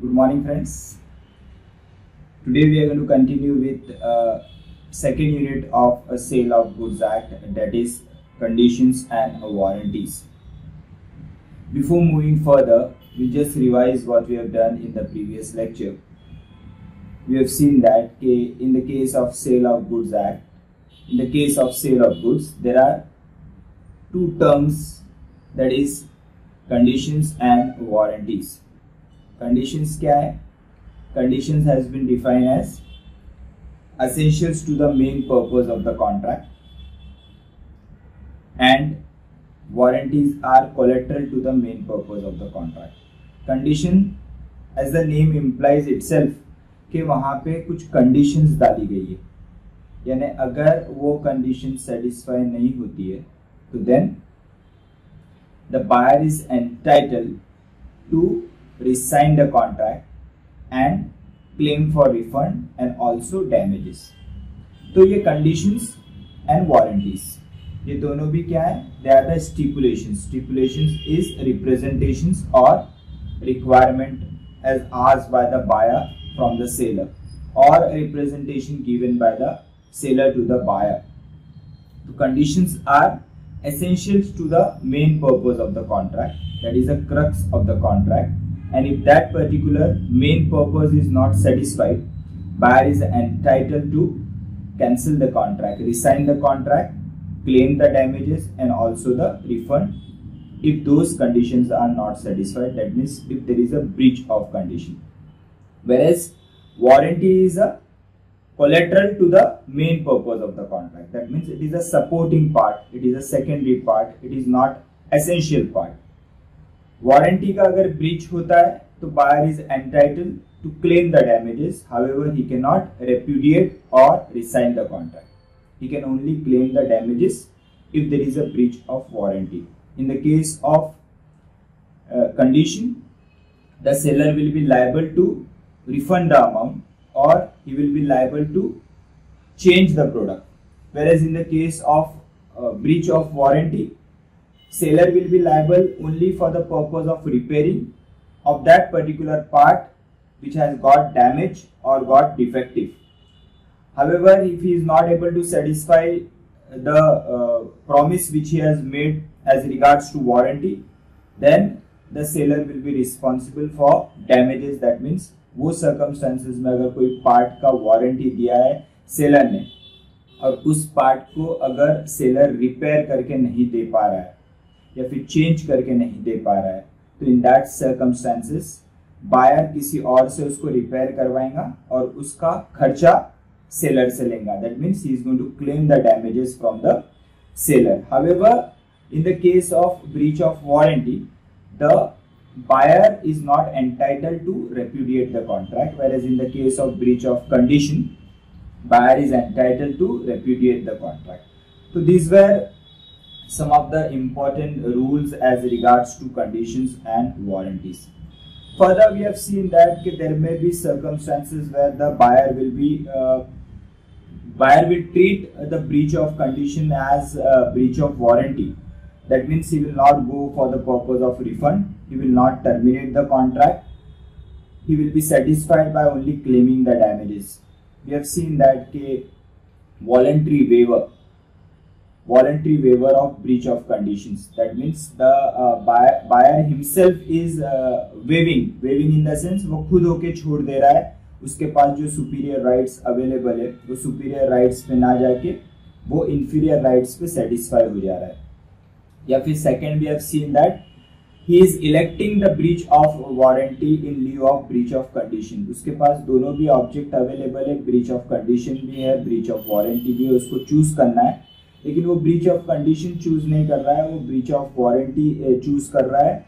Good morning, friends. Today we are going to continue with second unit of a Sale of Goods Act, that is conditions and warranties. Before moving further, we just revise what we have done in the previous lecture. We have seen that in the case of Sale of Goods Act, in the case of sale of goods, there are two terms, that is conditions and warranties. Conditions क्या है? Conditions has been defined as essentials to the main purpose of the contract, and warranties are collateral to the main purpose of the contract. Condition, as the name implies itself, कि वहाँ पे कुछ conditions डाली गई है, यानी अगर वो condition satisfy नहीं होती है तो then the buyer is entitled to resign the contract and claim for refund and also damages. तो ये conditions and warranties, ये दोनों भी क्या है? They are the stipulations. Stipulations is representations or requirement as asked by the buyer from the seller, or a representation given by the seller to the buyer. The conditions are essentials to the main purpose of the contract, that is the crux of the contract, and if that particular main purpose is not satisfied, buyer is entitled to cancel the contract, resign the contract, claim the damages and also the refund if those conditions are not satisfied, that means if there is a breach of condition. Whereas warranty is a collateral to the main purpose of the contract, that means it is a supporting part, it is a secondary part, it is not essential part. Warranty का अगर breach होता है तो buyer is entitled to claim the damages, however he cannot repudiate or resign the contract. He can only claim the damages if there is a breach of warranty. In the case of condition, the seller will be liable to refund the amount or he will be liable to change the product. Whereas in the case of breach of warranty, seller will be liable only for the purpose of repairing of that particular part which has got damaged or got defective. However, if he is not able to satisfy the promise which he has made as regards to warranty, then the seller will be responsible for damages. That means वो circumstances में अगर कोई part का warranty दिया है seller ने और उस पार्ट को अगर सेलर रिपेयर करके नहीं दे पा रहा है या फिर चेंज करके नहीं दे पा रहा है, तो इन दैट सर्कमस्टेंसेस बायर किसी और से उसको रिपेयर करवाएगा और उसका खर्चा सेलर से लेगा. That means he is going to claim the damages from the seller. However, in the case of breach of warranty, the buyer is not entitled to repudiate the contract, whereas in the case of breach of condition, buyer is entitled to repudiate the contract. So these were some of the important rules as regards to conditions and warranties. Further, we have seen that there may be circumstances where the buyer will treat the breach of condition as a breach of warranty. That means he will not go for the purpose of refund, he will not terminate the contract, he will be satisfied by only claiming the damages. We have seen that voluntary waiver of breach of conditions. That means the buyer himself is waiving in the sense वो खुद होके छोड़ दे रहा है, उसके पास जो superior rights available है वो superior rights पे ना जाके वो inferior rights पे satisfy हो जा रहा है. या फिर second, we have seen that he is electing the breach of warranty in lieu of breach of condition. उसके पास दोनों भी ऑब्जेक्ट अवेलेबल है, breach of condition भी है, breach of warranty भी है, उसको चूज करना है, लेकिन वो breach of condition चूज नहीं कर रहा है, वो breach of warranty चूज कर रहा है.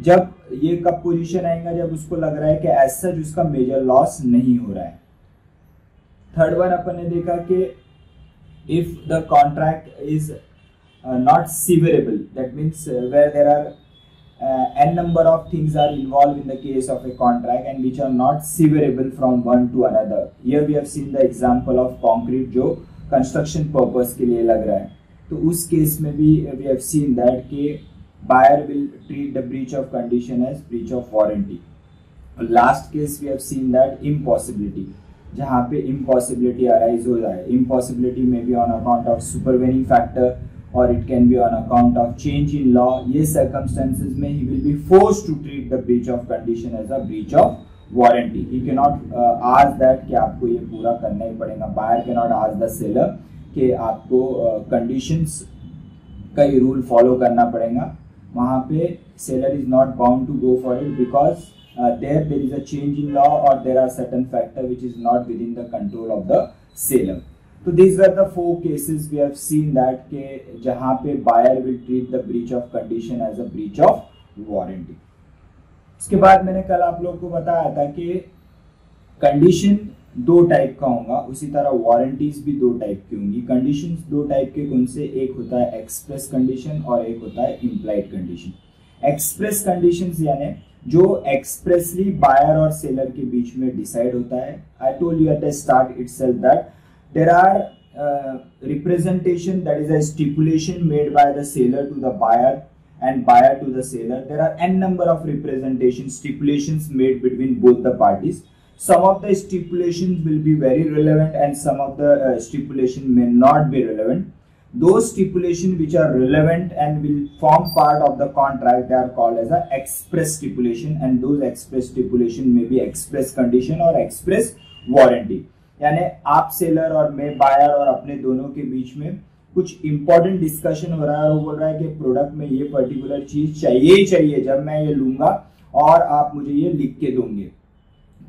जब ये कब पोजीशन आएगा? जब उसको लग रहा है कि एज सच उसका मेजर लॉस नहीं हो रहा है. थर्ड वन अपन ने देखा कि if the contract is not severable, that means where there are n number of things are involved in the case of a contract and which are not severable from one to another. Here we have seen the example of concrete जो construction purpose के लिए लग रहा है, तो उस case में भी we have seen that कि buyer will treat the breach of condition as breach of warranty. Last case we have seen that impossibility, जहाँ पे इम्पॉसिबिलिटी अराइज हो जाए. Impossibility may be on account of supervening factor or it can be on account of change in law. ये circumstances में he will be forced to treat the breach of condition as a breach of warranty. He cannot ask that कि आपको ये पूरा करना ही पड़ेगा. Buyer cannot ask the seller कि आपको conditions का ये rule follow करना पड़ेगा. वहाँ पे seller is not bound to go for it because there is a change in law or there are certain factor which is not within the control of the seller. So these were the 4 cases we have seen that के जहाँ पे buyer will treat the breach of condition as a breach of warranty. इसके बाद मैंने कल आप लोग को बताया था कि कंडीशन 2 टाइप का होगा, उसी तरह वारंटीज भी 2 टाइप की होंगी. कंडीशंस 2 टाइप के कौन से, एक होता है एक्सप्रेस कंडीशन और एक होता है इम्प्लाइड कंडीशन. एक्सप्रेस कंडीशंस यानी जो एक्सप्रेसली बायर और सेलर के बीच में डिसाइड होता है. I told you at the start itself that there are representation, that is a stipulation made by the seller to the buyer and buyer to the seller. There are n number of representations, stipulations made between both the parties. Some of the stipulations will be very relevant and some of the stipulation may not be relevant. Those stipulations which are relevant and will form part of the contract, they are called as a express stipulation, and those express stipulation may be express condition or express warranty. यानी आप seller और मैं buyer और अपने दोनों के बीच में कुछ इंपॉर्टेंट डिस्कशन हो रहा है. वो बोल रहा है कि प्रोडक्ट में ये पर्टिकुलर चीज चाहिए ही चाहिए जब मैं ये लूंगा और आप मुझे ये लिख के दोगे,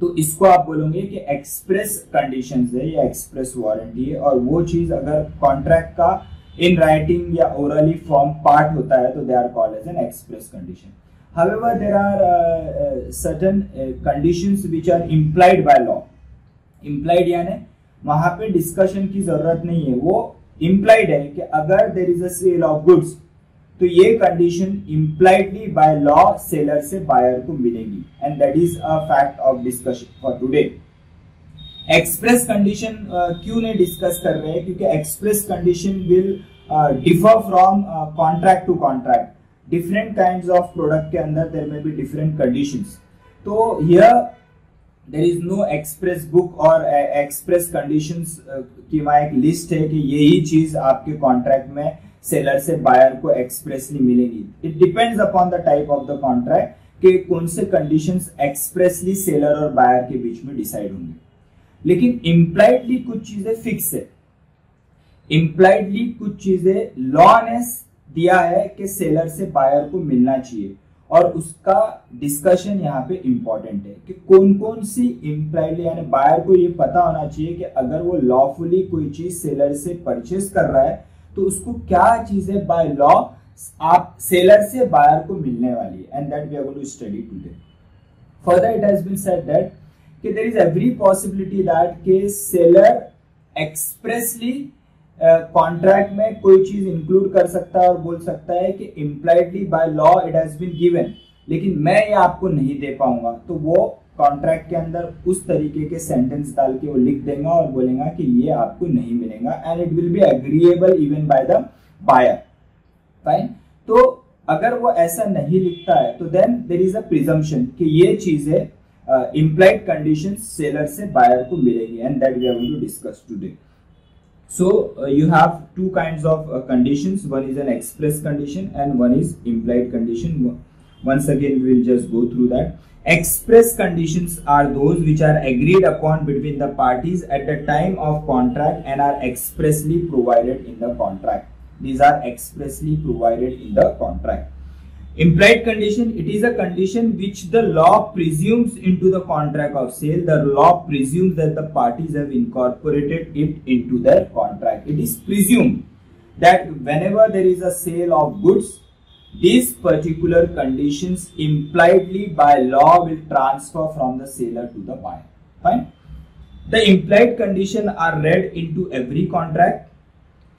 तो इसको आप बोलोगे कि एक्सप्रेस कंडीशंस है या एक्सप्रेस वारंटी है. और वो चीज अगर कॉन्ट्रैक्ट का इन राइटिंग या ओरली फॉर्म पार्ट होता है तो they are called as an express condition. However, there are certain conditions which are implied by law. Implied यानी वहां पे डिस्कशन की जरूरत नहीं है, वो इम्प्लाइड है कि अगर there is a sale of goods तो ये condition impliedly by law seller से बायर को मिलेगी, and that is a fact of discussion for today. Express condition क्यों नहीं डिस्कस कर रहे हैं, क्योंकि express condition will differ from contract to contract. Different kinds of product के अंदर there may be different conditions. तो here there is no express book or express conditions की वहाँ एक लिस्ट है कि यही चीज आपके कॉन्ट्रैक्ट में सेलर से बायर को एक्सप्रेसली मिलेगी. It depends upon the type of the contract कि कौन से कंडीशंस एक्सप्रेसली सेलर और बायर के बीच में डिसाइड होंगे. लेकिन इम्प्लाइडली कुछ चीजें फिक्स है. इम्प्लाइडली कुछ चीजें लॉ ने दिया है कि सेलर से बायर को मिलना चाहिए, और उसका डिस्कशन यहाँ पे इंपॉर्टेंट है कि कौन कौन सी इम्प्लाइडली यानी बायर को ये पता होना चाहिए कि अगर वो लॉफुली कोई चीज सेलर से परचेज कर रहा है तो उसको क्या चीजें बाय लॉ आप सेलर से बायर को मिलने वाली है, and that we are going to study today. Further it has been said that कि there is every possibility that के सेलर एक्सप्रेसली कॉन्ट्रैक्ट में कोई चीज इंक्लूड कर सकता है और बोल सकता है कि impliedly by law it has been given, लेकिन मैं ये आपको नहीं दे पाऊंगा. तो वो कॉन्ट्रैक्ट के अंदर उस तरीके के सेंटेंस डाल के वो लिख देगा और बोलेगा कि ये आपको नहीं मिलेगा, and it will be agreeable even by the buyer. Fine. तो अगर वो ऐसा नहीं लिखता है तो then there is a presumption कि ये चीजें इम्प्लाइड कंडीशन सेलर से बायर को मिलेगी, and that we are going to discuss today. So you have 2 kinds of conditions. One is an express condition and one is implied condition. Once again we will just go through that. Express conditions are those which are agreed upon between the parties at the time of contract and are expressly provided in the contract. These are expressly provided in the contract. Implied condition, it is a condition which the law presumes into the contract of sale. The law presumes that the parties have incorporated it into their contract. It is presumed that whenever there is a sale of goods, these particular conditions impliedly by law will transfer from the seller to the buyer. Fine. The implied conditions are read into every contract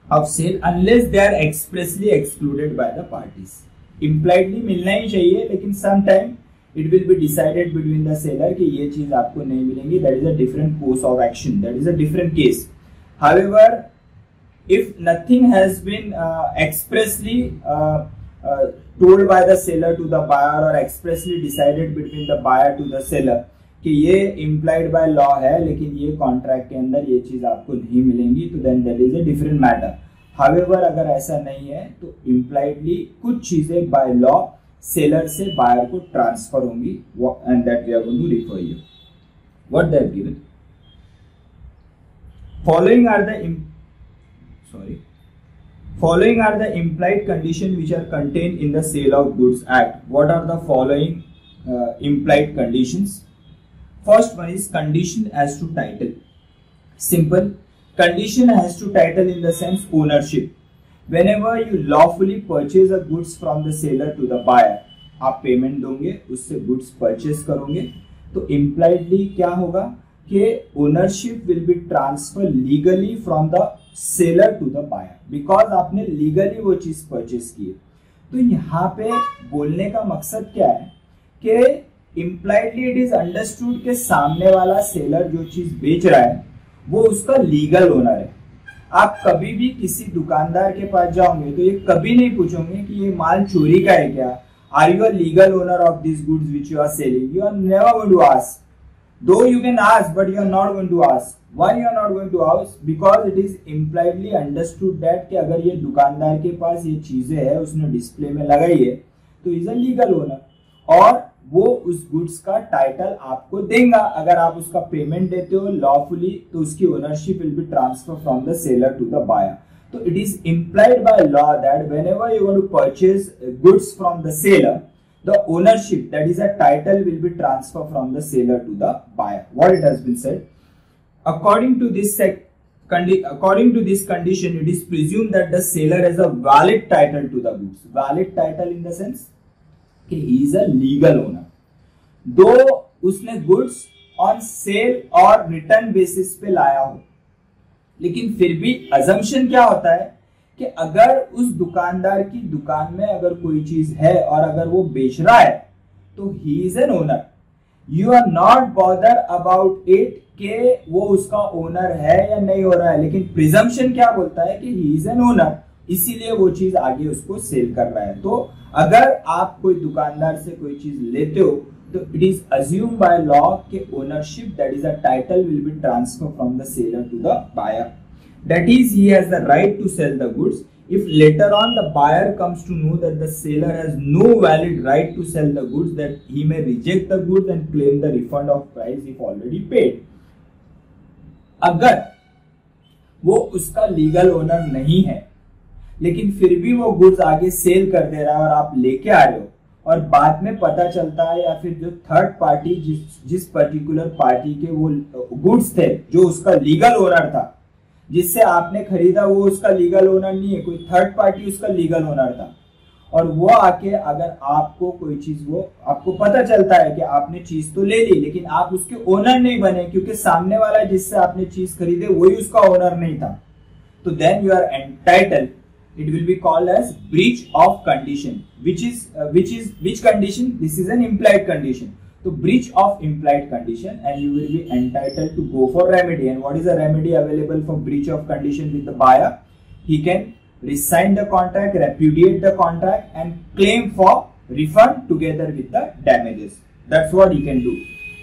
of sale unless they are expressly excluded by the parties. Impliedly मिलना ही चाहिए, लेकिन some time it will be decided between the seller कि ये चीज आपको नहीं मिलेंगी. That is a different course of action, that is a different case. However, if nothing has been expressly told by the seller to the buyer or expressly decided between the buyer to the seller कि ये implied by law है लेकिन ये contract के अंदर ये चीज आपको नहीं मिलेंगी, तो then that is a different matter. However अगर ऐसा नहीं है तो इम्प्लाइडली कुछ चीजें बाय लॉ सेलर से बायर को ट्रांसफर होंगी, and that we are going to refer you what they have given. Following are the implied conditions which are contained in the Sale of Goods Act. What are the following implied conditions? First one is condition as to title. Simple. Condition as to title in the sense ownership. Whenever you lawfully purchase a goods from the seller to the buyer, आप payment दोगे, उससे goods purchase करोगे, तो impliedly क्या होगा कि ownership will be transfer legally from the seller to the buyer, because आपने legally वो चीज परचेस की है. तो यहाँ पे बोलने का मकसद क्या है कि इम्प्लाइडली इट इज अंडरस्टूड के सामने वाला सेलर जो चीज बेच रहा है वो उसका लीगल ओनर है. आप कभी भी किसी दुकानदार के पास जाओगे तो ये कभी नहीं पूछोगे कि ये माल चोरी का है क्या, are you a legal owner of this goods which you are selling. You are never going to ask, though you can ask but you are not going to ask. Why you are not going to ask? Because it is impliedly understood that कि अगर ये दुकानदार के पास ये चीजें है, उसने display में लगाई है, तो इज अ लीगल ओनर और वो उस गुड्स का टाइटल आपको देगा. अगर आप उसका पेमेंट देते हो लॉफुली तो उसकी ownership will be transfer from the seller to the buyer. तो it is implied by law that whenever you want to purchase goods from the seller, the ownership, that is a title, will be transferred from the seller to the buyer. What it has been said, according to this condition, it is presumed that the seller has a valid title to the goods. Valid title in the sense कि he is a legal owner. Though उसने goods on sale और return basis पे लाया हो, लेकिन फिर भी assumption क्या होता है कि अगर उस दुकानदार की दुकान में अगर कोई चीज है और अगर वो बेच रहा है तो he is an owner. You are not bother about it कि वो उसका ओनर है या नहीं हो रहा है, लेकिन प्रिजम्पशन क्या बोलता है कि ही इज एन ओनर, इसीलिए वो चीज आगे उसको सेल कर रहा है. तो अगर आप कोई दुकानदार से कोई चीज लेते हो तो it is assume by law कि ownership, that is a title, will be transfer from the seller to the buyer. That is, he has the right to sell the goods. If later on the buyer comes to know that the seller has no valid right to sell the goods, that he may reject the goods and claim the refund of price if already paid. अगर वो उसका legal owner नहीं है लेकिन फिर भी वो goods आगे सेल कर दे रहा है और आप लेके आ रहे हो और बाद में पता चलता है, या फिर जो थर्ड पार्टी जिस पर्टिकुलर पार्टी के वो गुड्स थे जो उसका लीगल ओनर था, जिससे आपने खरीदा, वो उसका लीगल ओनर नहीं है, कोई थर्ड पार्टी उसका लीगल ओनर था, और वो आके अगर आपको कोई चीज, वो आपको पता चलता है कि आपने चीज तो ले ली लेकिन आप उसके ओनर नहीं बने क्योंकि सामने वाला जिससे आपने चीज खरीदे वही उसका ओनर नहीं था, तो then you are entitled. It will be called as breach of condition. which condition? This is an implied condition. So breach of implied condition, and you will be entitled to go for remedy. And what is the remedy available for breach of condition with the buyer? He can resign the contract, repudiate the contract, and claim for refund together with the damages. That's what he can do.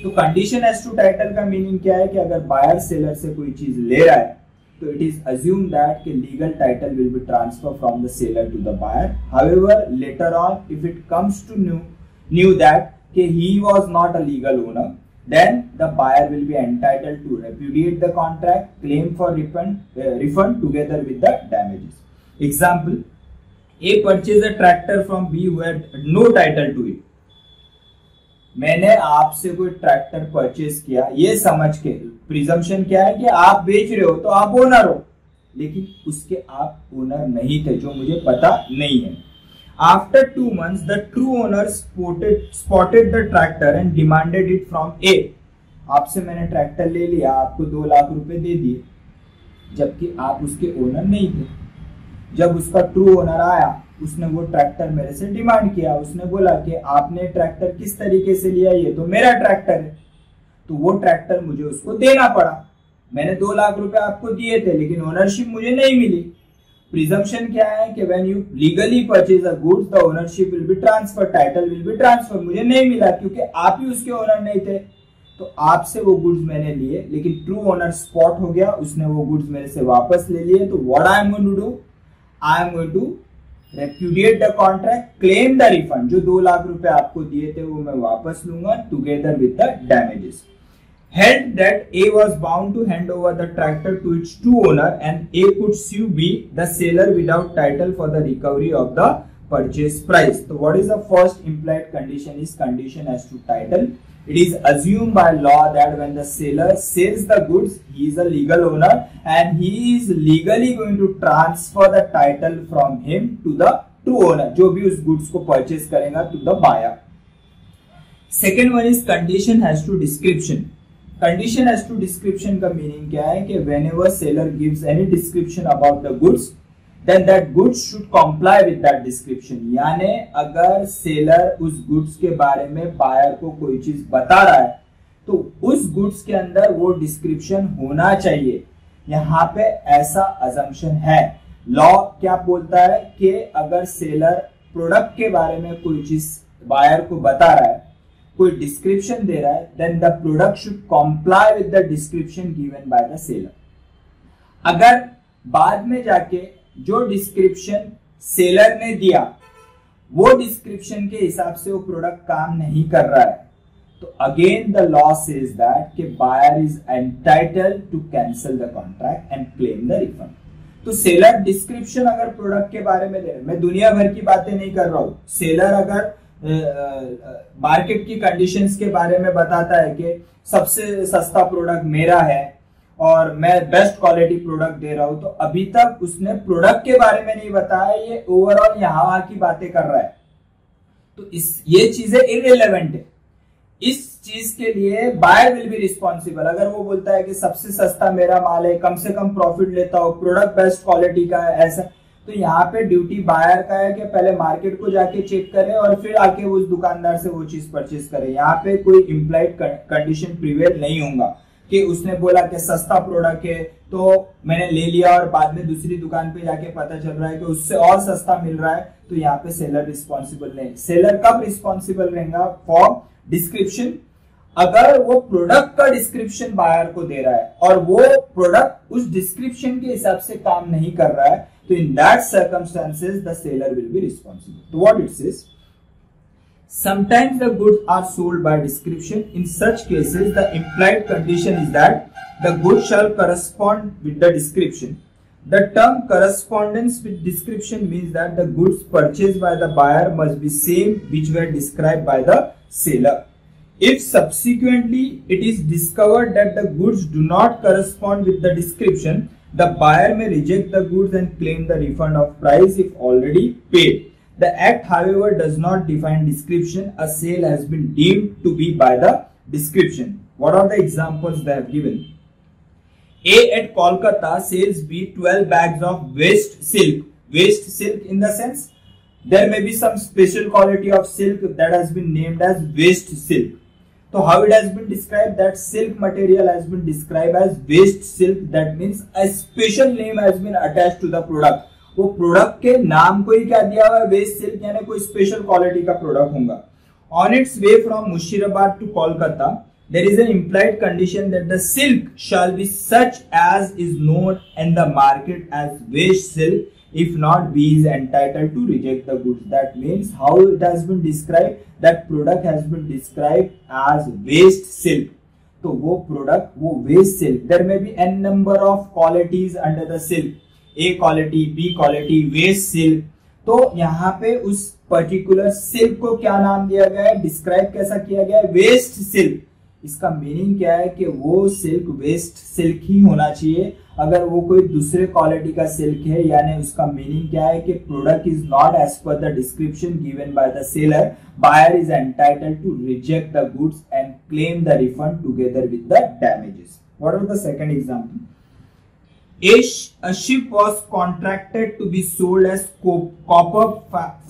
तो condition as to title का meaning क्या है कि अगर buyer seller से कोई चीज ले रहा है तो it is assumed that कि legal title will be transferred from the seller to the buyer. However, later on, if it comes to knew that कि he was not a legal owner, then the buyer will be entitled to repudiate the contract, claim for refund together with the damages. Example: A purchased a tractor from B who had no title to it. मैंने आपसे कोई tractor purchase किया ये समझ के, presumption क्या है कि आप बेच रहे हो तो आप ओनर हो, लेकिन उसके आप ओनर नहीं थे जो मुझे पता नहीं है. After 2 months, the true owner spotted the tractor and demanded it from A. आपसे मैंने ट्रैक्टर ले लिया, आपको 2 लाख रुपए दे दिए, जबकि आप उसके ओनर नहीं थे. जब उसका ट्रू ओनर आया, उसने वो ट्रैक्टर मेरे से डिमांड किया. उसने बोला कि आपने ट्रैक्टर किस तरीके से लिया, ये तो मेरा ट्रैक्टर है, तो वो ट्रैक्टर मुझे उसको देना पड़ा. मैंने 2 लाख रुपए आपको दिए थे लेकिन ओनरशिप मुझे नहीं मिली. प्रिजम्पशन क्या है कि when you legally purchase a goods the ownership will be transfer, title will be transfer. मुझे नहीं मिला क्योंकि आप ही उसके ओनर नहीं थे, तो आपसे वो गुड्स मैंने लिए, लेकिन ट्रू ओनर स्पॉट हो गया, उसने वो गुड्स मेरे से वापस ले लिए। तो what I am going to do, I am going to repudiate the contract, claim the refund। जो 2 लाख रुपए आपको दिए थे वो मैं वापस लूंगा together with the damages। Held that A was bound to hand over the tractor to its true owner and A could sue B, the seller, without title for the recovery of the purchase price। So what is the first implied condition? Is condition as to title। It is assumed by law that when the seller sells the goods, he is a legal owner and he is legally going to transfer the title from him to the true owner, जो भी उस goods को purchase करेगा, to the buyer। Second one is condition as to description। Condition as to description का meaning क्या है कि whenever seller gives any description about the goods, then that goods should comply with that description। यानी अगर seller उस goods के बारे में बायर को कोई चीज बता रहा है तो उस गुड्स के अंदर वो डिस्क्रिप्शन होना चाहिए। यहाँ पे ऐसा अजम्पशन है। लॉ क्या बोलता है कि अगर सेलर प्रोडक्ट के बारे में कोई चीज बायर को बता रहा है, कोई डिस्क्रिप्शन दे रहा है, then the product should comply with the description given by the seller. अगर बाद में जाके जो डिस्क्रिप्शन सेलर ने दिया वो डिस्क्रिप्शन के हिसाब से वो प्रोडक्ट काम नहीं कर रहा है, तो again the law says that कि buyer is entitled to cancel the contract and claim the refund. तो सेलर डिस्क्रिप्शन अगर प्रोडक्ट के बारे में दे रहे, मैं दुनिया भर की बातें नहीं कर रहा हूं, सेलर अगर मार्केट की कंडीशंस के बारे में बताता है कि सबसे सस्ता प्रोडक्ट मेरा है और मैं बेस्ट क्वालिटी प्रोडक्ट दे रहा हूं, तो अभी तक उसने प्रोडक्ट के बारे में नहीं बताया, ये ओवरऑल यहां वहां की बातें कर रहा है। तो ये चीजें इररिलेवेंट है। इस चीज के लिए बायर विल बी रिस्पॉन्सिबल। अगर वो बोलता है कि सबसे सस्ता मेरा माल है, कम से कम प्रॉफिट लेता हूं, प्रोडक्ट बेस्ट क्वालिटी का है, ऐसा, तो यहाँ पे ड्यूटी बायर का है कि पहले मार्केट को जाके चेक करे और फिर आके उस दुकानदार से वो चीज परचेज करे। यहाँ पे कोई इम्प्लाइड कंडीशन प्रिवेल नहीं होगा कि उसने बोला कि सस्ता प्रोडक्ट है तो मैंने ले लिया और बाद में दूसरी दुकान पे जाके पता चल रहा है कि उससे और सस्ता मिल रहा है, तो यहाँ पे सेलर रिस्पॉन्सिबल नहीं। सेलर कब रिस्पॉन्सिबल रहेगा? For description. अगर वो प्रोडक्ट का डिस्क्रिप्शन बायर को दे रहा है और वो प्रोडक्ट उस डिस्क्रिप्शन के हिसाब से काम नहीं कर रहा है, तो in that circumstances the seller will be responsible. तो what it says, sometimes the goods are sold by description। In such cases the implied condition is that the goods shall correspond with the description। The term correspondence with description means that the goods purchased by the buyer must be same which were described by the seller। If subsequently it is discovered that the goods do not correspond with the description, the buyer may reject the goods and claim the refund of price if already paid। The act, however, does not define description. A sale has been deemed to be by the description। What are the examples they have given? A at Kolkata sells B 12 bags of waste silk। Waste silk in the sense there may be some special quality of silk that has been named as waste silk। So how it has been described? That silk material has been described as waste silk। That means a special name has been attached to the product। वो product के नाम को ही क्या दिया हुआ है? Waste silk, यानी कोई स्पेशल क्वालिटी का प्रोडक्ट होगा। On its way from Murshidabad to Kolkata there is an implied condition that the silk shall be such as is known in the market as waste silk. If not, B is entitled to reject the goods. That means how it has been describe, that product has been describe as waste silk. तो वो product, वो waste silk, there may be N number of qualities under the silk, A quality, B quality, waste silk. तो यहाँ पे उस particular silk को क्या नाम दिया गया है, डिस्क्राइब कैसा किया गया है? Waste silk. इसका मीनिंग क्या है कि वो सिल्क वेस्ट सिल्क ही होना चाहिए। अगर वो कोई दूसरे क्वालिटी का सिल्क है, यानी उसका मीनिंग क्या है कि product is not as per the description given by the seller, buyer is entitled to reject the goods and claim the refund together with the damages. What are the second example? A ship was contracted to be sold as copper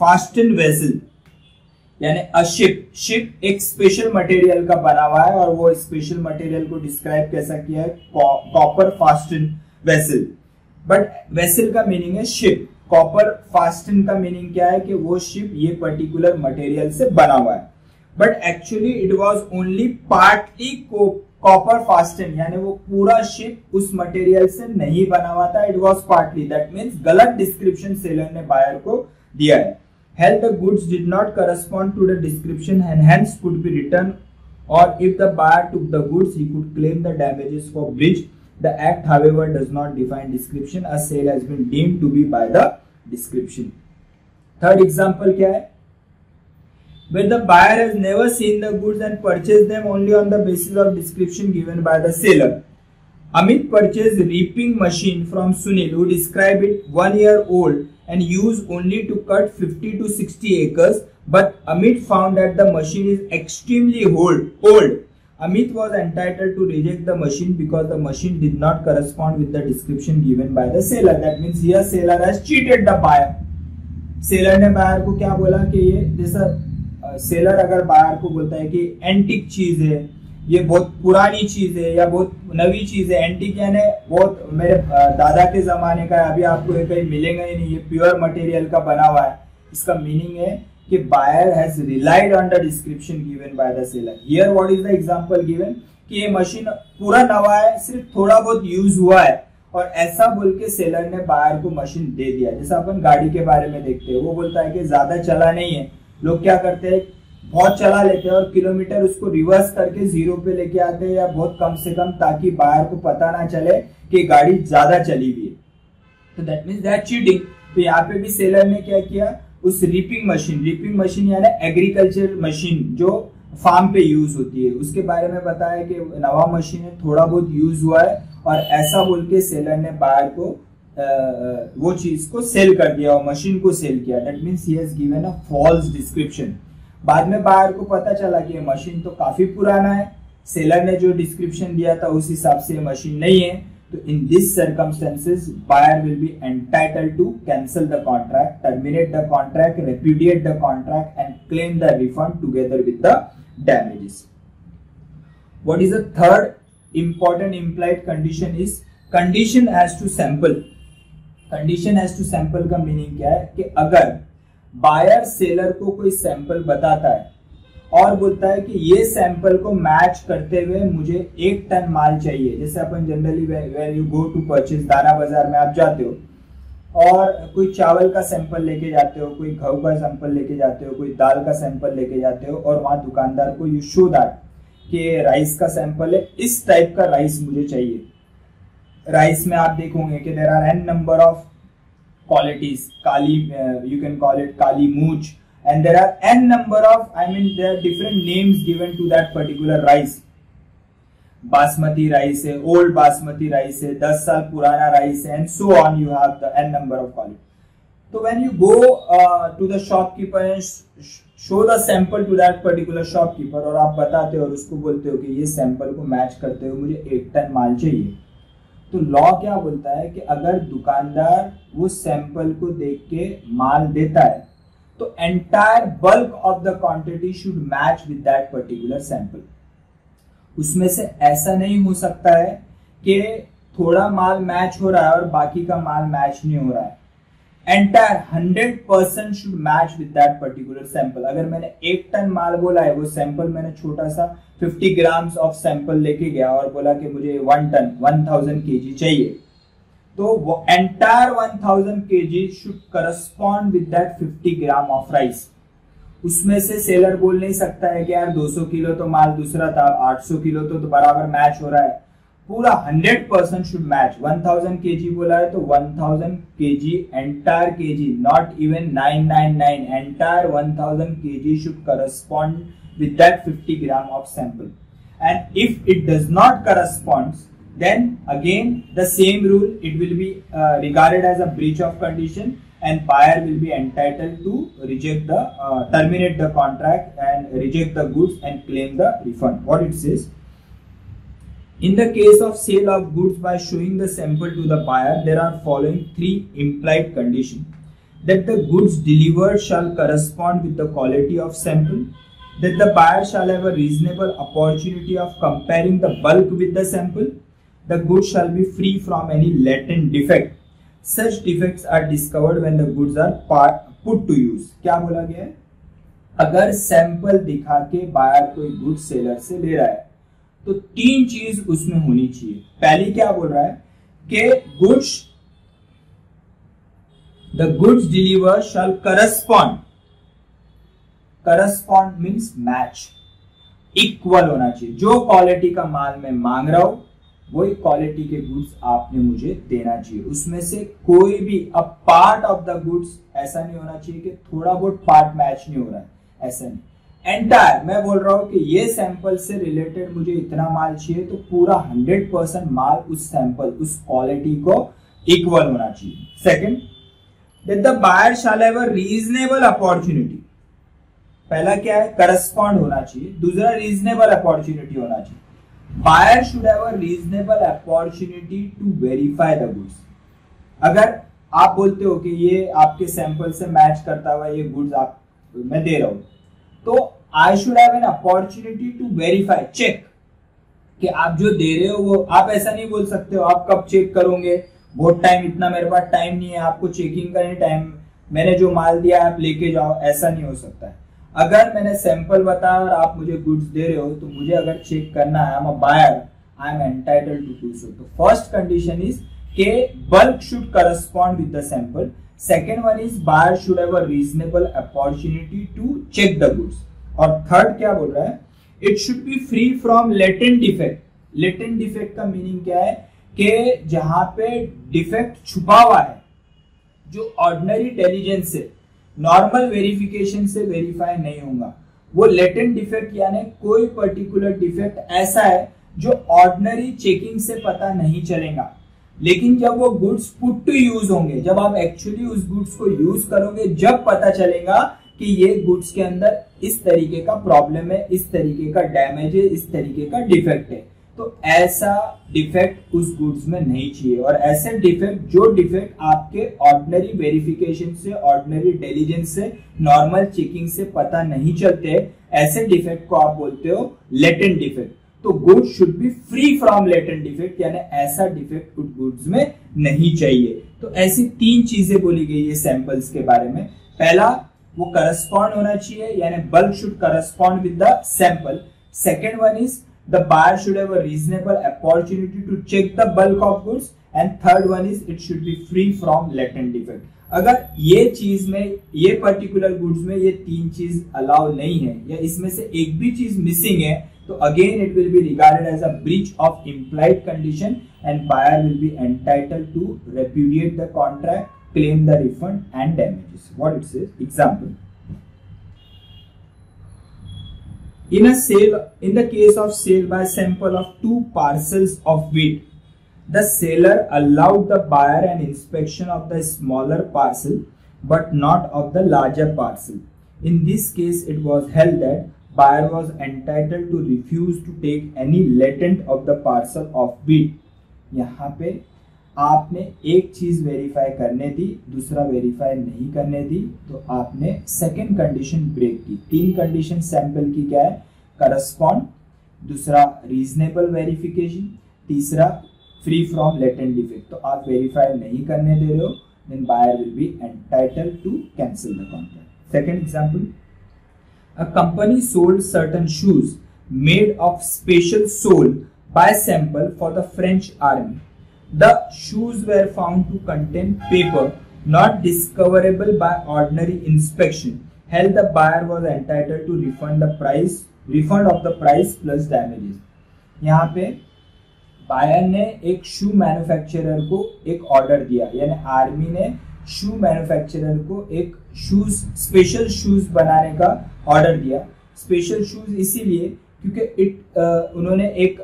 fastened vessel। यानी a ship एक special material का बना हुआ है और वो special material को describe कैसा किया है? Copper fastened vessel. But vessel का मीनिंग है शिप, कॉपर फास्टन का मीनिंग क्या है कि वो शिप ये पर्टिकुलर मटेरियल से बना हुआ है, but actually it was only partly copper fasten, यानी वो पूरा शिप उस मटेरियल से नहीं बना हुआ था, it was partly, that means गलत डिस्क्रिप्शन सेलर ने बायर को दिया है। Hence the goods did not correspond to the description and hence could be returned, or if the buyer took the goods he could claim the damages for breach. The act however does not define description, a sale has been deemed to be by the description. Third example क्या है? Where the buyer has never seen the goods and purchased them only on the basis of description given by the seller. Amit purchased reaping machine from Sunil, who described it 1 year old and used only to cut 50 to 60 acres, but Amit found that the machine is extremely old. Amit was entitled to reject the machine because the machine did not correspond with the description given by the seller. That means here seller has cheated the buyer. Seller ने buyer को क्या बोला कि ये जैसा seller अगर buyer को बोलता है कि एंटिक चीज है, ये बहुत पुरानी चीज है या बहुत नवी चीज है, एंटिक यानी बहुत मेरे दादा के जमाने का है, अभी आपको ये कहीं मिलेगा ही नहीं, ये प्योर मटेरियल का बना हुआ है, इसका मीनिंग है कि buyer has relied on the description given by the seller. Here what is the example given कि ये मशीन पूरा नवा है, सिर्फ थोड़ा बहुत यूज हुआ है, और ऐसा बोल के सेलर ने बायर को मशीन दे दिया। जैसा अपन गाड़ी के बारे में देखते हैं, वो बोलता है कि ज्यादा चला नहीं है, लोग क्या करते हैं बहुत चला लेते हैं और किलोमीटर उसको रिवर्स करके जीरो पे लेके आते हैं या बहुत कम से कम, ताकि बायर को पता ना चले कि गाड़ी ज्यादा चली हुई है, तो दैट मींस दैट चीटिंग। तो यहाँ पे भी सेलर ने क्या किया, उस रीपिंग मशीन यानी एग्रीकल्चर मशीन जो फार्म पे यूज होती है, उसके बारे में बताया कि नवा मशीन है, थोड़ा बहुत यूज हुआ है, और ऐसा बोल के सेलर ने बायर को वो चीज को सेल कर दिया और मशीन को सेल किया। That means he has given a false description. बाद में बायर को पता चला कि ये मशीन तो काफी पुराना है, सेलर ने जो डिस्क्रिप्शन दिया था उस हिसाब से मशीन नहीं है, तो in this circumstances buyer will be entitled to cancel the contract, terminate the contract, repudiate the contract and claim the refund together with the damages. What is the third important implied condition is condition as to sample. Condition as to sample का meaning क्या है कि अगर buyer seller को कोई sample बताता है और बोलता है कि ये सैंपल को मैच करते हुए मुझे 1 टन माल चाहिए, जैसे अपन generally when you go to purchase, दाना बाजार में आप जाते हो और कोई चावल का सैंपल लेके जाते हो, कोई गेहूं का सैंपल लेके जाते हो, कोई दाल का सैंपल लेके जाते हो, और वहां दुकानदार को यू शो दैट कि राइस का सैंपल है, इस टाइप का राइस मुझे चाहिए। राइस में आप देखोगे कि there are n number of qualities, Kali, you can call it Kali Moonch, and there are n number of, I mean there are different names given to that particular rice. Basmati rice है, old basmati rice है, 10 साल पुराना rice है, and so on, you have the n number of quality. तो when you go to the shopkeeper and show the sample to that particular shopkeeper, और आप बताते हो और उसको बोलते हो कि ये सैंपल को मैच करते हुए मुझे 1 टन माल चाहिए, तो लॉ क्या बोलता है कि अगर दुकानदार वो सैंपल को देख के माल देता है तो entire bulk of the quantity should match with that particular sample. उसमें से ऐसा नहीं हो सकता है कि थोड़ा माल मैच हो रहा है और बाकी का माल मैच नहीं हो रहा है। Entire 100% should match with that particular sample. अगर मैंने 1 टन माल बोला है, वो सैंपल मैंने छोटा सा 50 ग्राम्स ऑफ सैंपल लेके गया और बोला कि मुझे 1 टन 1000 kg चाहिए, तो वो entire 1000 kg should correspond with that 50 gram of rice. उसमें से सेलर बोल नहीं सकता है कि यार 200 किलो तो माल दूसरा था, 800 किलो तो बराबर मैच हो रहा है। पूरा 100% शुड मैच। 1000 kg बोला है तो 1000 kg, entire kg, not even 999, entire 1000 kg should correspond with that 50 gram of sample, and if it does not correspond, then again the same rule, it will be regarded as a breach of condition and buyer will be entitled to reject the terminate the contract and reject the goods and claim the refund. What it says, in the case of sale of goods by showing the sample to the buyer, there are following 3 implied conditions: that the goods delivered shall correspond with the quality of sample, that the buyer shall have a reasonable opportunity of comparing the bulk with the sample, the goods shall be free from any latent defect, Such defects are discovered when the goods are put to use. क्या बोला गया है? अगर sample दिखा के buyer कोई good seller से ले रहा है तो 3 चीज उसमें होनी चाहिए. पहली क्या बोल रहा है कि the goods delivered shall correspond. Correspond means match. Equal होना चाहिए. जो क्वालिटी का माल मैं मांग रहा हूं वही क्वालिटी के गुड्स आपने मुझे देना चाहिए. उसमें से कोई भी अब पार्ट ऑफ द गुड्स ऐसा नहीं होना चाहिए कि थोड़ा बहुत पार्ट मैच नहीं हो रहा है, ऐसा नहीं. एंटायर मैं बोल रहा हूं कि ये सैंपल से रिलेटेड मुझे इतना माल चाहिए तो पूरा 100% माल उस सैंपल उस क्वालिटी को इक्वल होना चाहिए. Second, that the buyer shall have a reasonable opportunity. पहला क्या है? करस्पॉन्ड होना चाहिए. दूसरा रीजनेबल अपॉर्चुनिटी होना चाहिए. Buyer should have a reasonable opportunity to verify the goods. अगर आप बोलते हो कि ये आपके सैंपल से मैच करता हुआ ये गुड्स आप मैं दे रहा हूं तो I should have an opportunity to verify, check कि आप जो दे रहे हो वो आप ऐसा नहीं बोल सकते हो आप कब चेक करोगे, बहुत टाइम, इतना मेरे पास टाइम नहीं है, आपको चेकिंग करने टाइम, मैंने जो माल दिया आप लेके जाओ, ऐसा नहीं हो सकता है. अगर मैंने सैंपल बताया और आप मुझे गुड्स दे रहे हो तो मुझे अगर चेक करना है, I am a buyer, I am entitled to do so. तो फर्स्ट कंडीशन इज के bulk should correspond with the sample. Second one is buyer should have a reasonable opportunity to check the goods. और third क्या बोल रहा है? It should be free from latent defect. Latent defect का meaning क्या है कि जहां पे डिफेक्ट छुपा हुआ है जो ऑर्डिनरी इंटेलिजेंस से नॉर्मल वेरिफिकेशन से वेरीफाई नहीं होगा, वो लेटेंट डिफेक्ट यानी कोई पर्टिकुलर डिफेक्ट ऐसा है जो ऑर्डिनरी चेकिंग से पता नहीं चलेगा, लेकिन जब वो गुड्स पुट टू यूज होंगे, जब आप एक्चुअली उस गुड्स को यूज करोगे, जब पता चलेगा कि ये गुड्स के अंदर इस तरीके का प्रॉब्लम है, इस तरीके का डैमेज है, इस तरीके का डिफेक्ट है. तो ऐसा डिफेक्ट उस गुड्स में नहीं चाहिए. और ऐसे डिफेक्ट जो डिफेक्ट आपके ऑर्डिनरी वेरिफिकेशन से, ऑर्डिनरी इंटेलिजेंस से, नॉर्मल चेकिंग से पता नहीं चलते, ऐसे डिफेक्ट को आप बोलते हो लेटेंट डिफेक्ट. तो goods should be free from latent defect, यानी ऐसा डिफेक्ट उस गुड्स में नहीं चाहिए. तो ऐसी 3 चीजें बोली गई है सैंपल्स के बारे में. पहला, वो करस्पॉन्ड होना चाहिए, यानी bulk should correspond with the sample. Second one is the buyer should have a reasonable opportunity to check the bulk of goods, and third one is it should be free from latent defect. अगर ये चीज में, ये particular goods में ये 3 चीज allow नहीं है या इसमें से एक भी चीज मिसिंग है तो again it will be regarded as a breach of implied condition and buyer will be entitled to repudiate the contract, claim the refund and damages. What it says? Example. In the case of sale by sample of 2 parcels of wheat, the seller allowed the buyer an inspection of the smaller parcel but not of the larger parcel. In this case, it was held that buyer was entitled to refuse to take any latent of the parcel of wheat. यहाँ पे आपने एक चीज verify करने दी, दूसरा verify नहीं करने दी, तो आपने सेकंड कंडीशन ब्रेक की. 3 कंडीशन सैंपल की क्या है? करस्पॉन्ड, दूसरा रीजनेबल वेरिफिकेशन, तीसरा फ्री फ्रॉम लेटेंट डिफेक्ट. तो आप वेरीफाई नहीं करने दे रहे हो, then buyer will be entitled to cancel the contract. Second example, a company sold certain shoes made of special sole by sample for the French army. The shoes were found to contain paper not discoverable by ordinary inspection. Hence, the buyer was entitled to refund of the price plus damages. यहाँ पे buyer ने एक शू manufacturer को एक order दिया, यानी army ने शू manufacturer को एक शूज, स्पेशल शूज बनाने का ऑर्डर दिया. स्पेशल शूज इसीलिए क्योंकि उन्होंने एक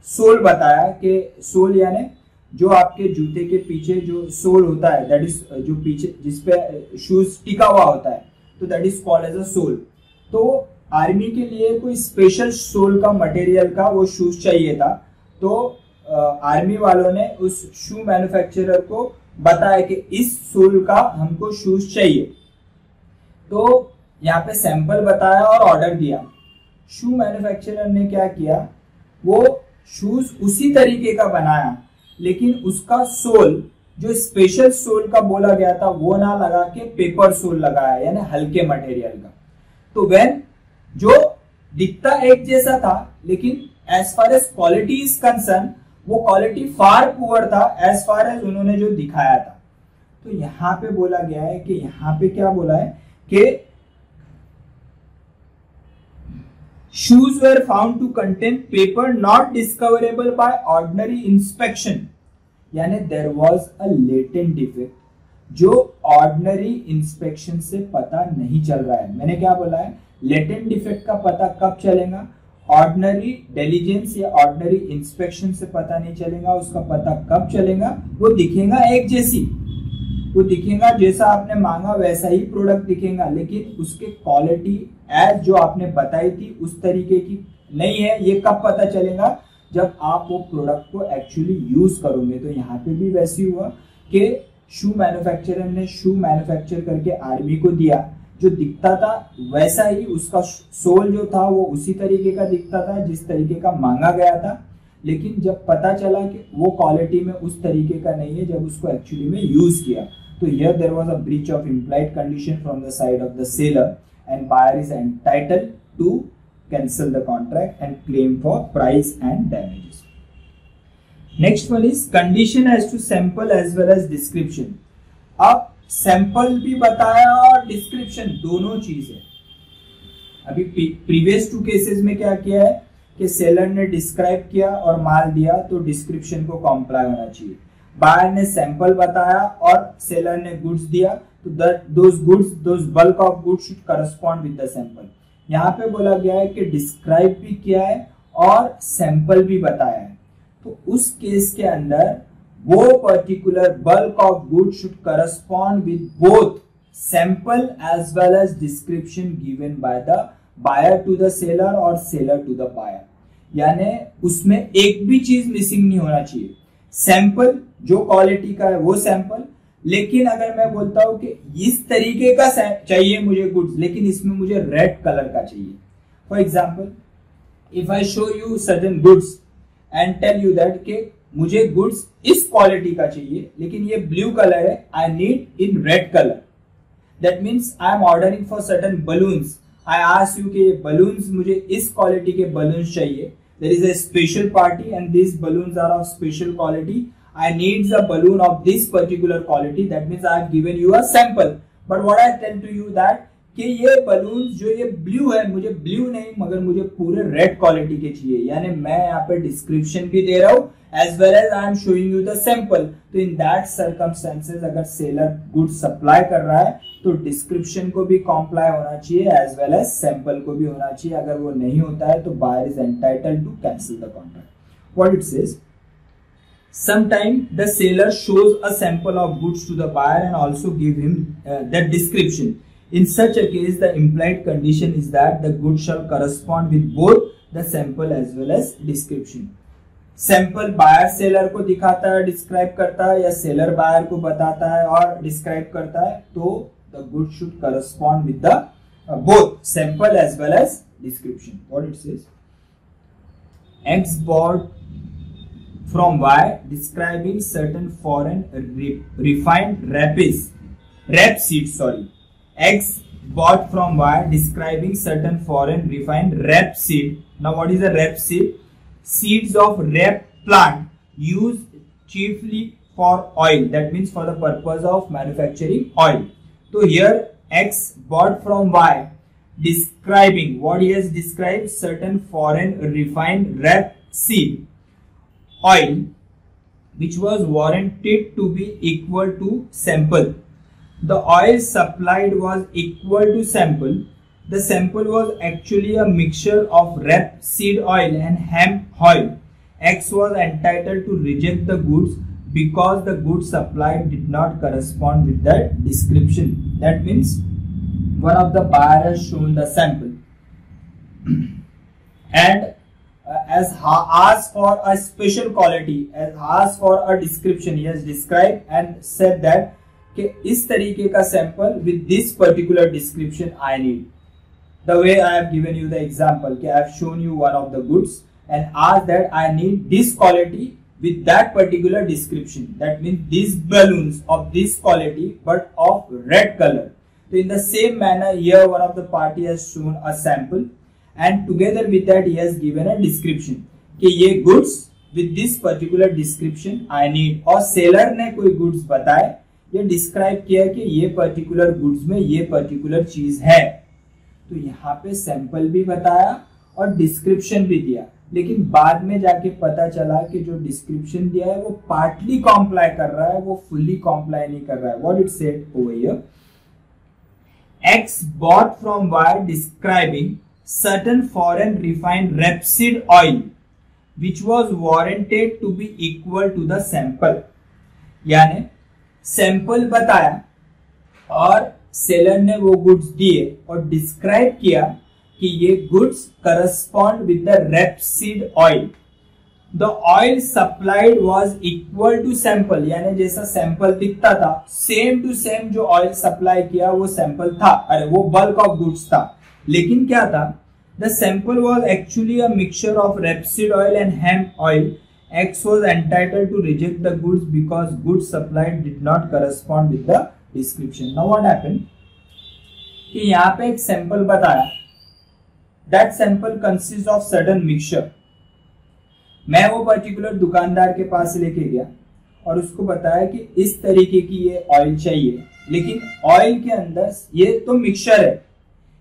सोल बताया कि सोल यानी जो आपके जूते के पीछे जो सोल होता है, दैट इज जो पीछे जिसपे शूज टिका हुआ होता है, तो that is called as a sole. तो आर्मी के लिए कोई स्पेशल सोल का मटेरियल का वो शूज चाहिए था. तो आर्मी वालों ने उस शू मैन्युफैक्चरर को बताया कि इस सोल का हमको शूज चाहिए. तो यहाँ पे सैंपल बताया और ऑर्डर दिया. शू मैन्युफैक्चरर ने क्या किया, वो शूज उसी तरीके का बनाया, लेकिन उसका सोल जो स्पेशल सोल का बोला गया था वो ना लगा के पेपर सोल लगाया, यानी हल्के मटेरियल का। तो वेन जो दिखता एक जैसा था, लेकिन as far as quality is concern वो क्वालिटी फार पुअर था एज फार एज उन्होंने जो दिखाया था। तो यहां पे बोला गया है कि यहां पे क्या बोला है कि shoes were found to contain paper not discoverable by ordinary inspection, यानी there was a latent defect जो ordinary inspection से पता नहीं चल रहा है। मैंने क्या बोला है, latent defect का पता कब चलेगा, ordinary diligence या ordinary inspection से पता नहीं चलेगा। उसका पता कब चलेगा, वो दिखेगा एक जैसी, वो दिखेगा जैसा आपने मांगा वैसा ही प्रोडक्ट दिखेगा, लेकिन उसके क्वालिटी एज जो आपने बताई थी उस तरीके की नहीं है। ये कब पता चलेगा, जब आप वो प्रोडक्ट को एक्चुअली यूज करोगे। तो यहाँ पे भी वैसे ही हुआ कि शू मैन्युफैक्चरर ने शू मैन्युफैक्चर करके आर्मी को दिया, जो दिखता था वैसा ही, उसका सोल जो था वो उसी तरीके का दिखता था जिस तरीके का मांगा गया था। लेकिन जब पता चला कि वो क्वालिटी में उस तरीके का नहीं है, जब उसको एक्चुअली में यूज किया, तो here there was a breach of implied condition from the side of the seller and buyer is entitled to cancel the contract and claim for price and damages. Next one is condition as to sample as well as description. अब sample भी बताया और description दोनों चीज है। अभी previous 2 cases में क्या किया है कि सेलर ने डिस्क्राइब किया और माल दिया तो डिस्क्रिप्शन को कॉम्प्लाई होना चाहिए। बायर ने सैंपल बताया और सेलर ने गुड्स दिया तो those bulk of goods should correspond with the sample. यहाँ पे बोला गया है कि डिस्क्राइब भी किया है और सैंपल भी बताया है, तो उस केस के अंदर वो particular bulk of goods should correspond with both sample as well as description given by the buyer to the seller और सेलर टू द बायर, यानी उसमें एक भी चीज मिसिंग नहीं होना चाहिए। सैंपल जो क्वालिटी का है वो सैंपल, लेकिन अगर मैं बोलता हूं कि इस तरीके का चाहिए मुझे गुड्स, लेकिन इसमें मुझे रेड कलर का चाहिए। For example, if I show you certain goods and tell you that कि मुझे गुड्स इस क्वालिटी का चाहिए लेकिन ये ब्लू कलर है, I need in red colour, that means I am ordering for certain balloons. I ask you कि balloons मुझे इस क्वालिटी के बलून्स चाहिए, there is a special party and these balloons are of special quality, I need the balloon of this particular quality, that means I have given you a sample, but what I tell to you that कि ये balloons जो ये blue है, मुझे blue नहीं मगर मुझे पूरे red quality के चाहिए, यानी मैं यहाँ पे description भी दे रहा हूँ as well as I am showing you the sample। तो in that circumstances अगर seller goods supply कर रहा है तो डिस्क्रिप्शन को भी कॉम्प्लाई होना चाहिए एज वेल एज सैंपल को भी होना चाहिए। अगर वो नहीं होता है तो buyer is entitled to cancel the contract. What it says, sometime the seller shows a sample of goods to the buyer and also give him that description. In such a case the implied condition is that the good shall correspond with both the sample as well as description. Sample buyer seller को दिखाता है, describe करता है, या seller buyer को बताता है और डिस्क्राइब करता है, तो the good should correspond with the both sample as well as description. What it says, X bought from Y describing certain foreign refined rapeseed. X bought from Y describing certain foreign refined rapeseed. Now what is a rapeseed? Seeds of rape plant used chiefly for oil, that means for the purpose of manufacturing oil. So here X bought from Y describing what he has described, certain foreign refined rapeseed oil which was warranted to be equal to sample. The oil supplied was equal to sample. The sample was actually a mixture of rapeseed oil and hemp oil. X was entitled to reject the goods because the goods supplied did not correspond with the description. That means one of the buyer has shown the sample and as asked for a special quality, as asked for a description, he has described and said that कि इस तरीके का sample with this particular description I need. The way I have given you the example कि I have shown you one of the goods and asked that I need this quality with that particular description. That means these balloons of this quality but of red color. So in the same manner here one of the party has shown a sample and together with that he has given a description कि ये goods with this particular description I need. और seller ने कोई goods बताए, ये describe किया कि ये particular goods में ये particular चीज है. तो यहाँ पे sample भी बताया और description भी दिया, लेकिन बाद में जाके पता चला कि जो डिस्क्रिप्शन दिया है वो पार्टली कॉम्प्लाई कर रहा है, वो फुल्ली कॉम्प्लाई नहीं कर रहा है. What it said over here, X bought from Y describing certain foreign refined rapeseed oil which was warranted to be equal to the sample. यानी सैंपल बताया और सेलर ने वो गुड्स दिए और डिस्क्राइब किया कि ये goods correspond with the rapeseed oil. The oil supplied was equal to sample, यानी जैसा सैंपल दिखता था सेम टू सेम जो ऑयल सप्लाई किया वो सैंपल था, अरे वो बल्क ऑफ गुड्स था. लेकिन क्या था, the sample was actually a mixture of rapeseed oil and hemp oil. X was entitled to reject the goods because goods supplied did not correspond with the description. Now what happened कि यहाँ पे एक sample बताया, that sample consists of certain mixture. मैं वो particular दुकानदार के पास लेके गया और उसको बताया कि इस तरीके की ये ऑयल चाहिए, लेकिन ऑयल के अंदर ये तो मिक्सचर है,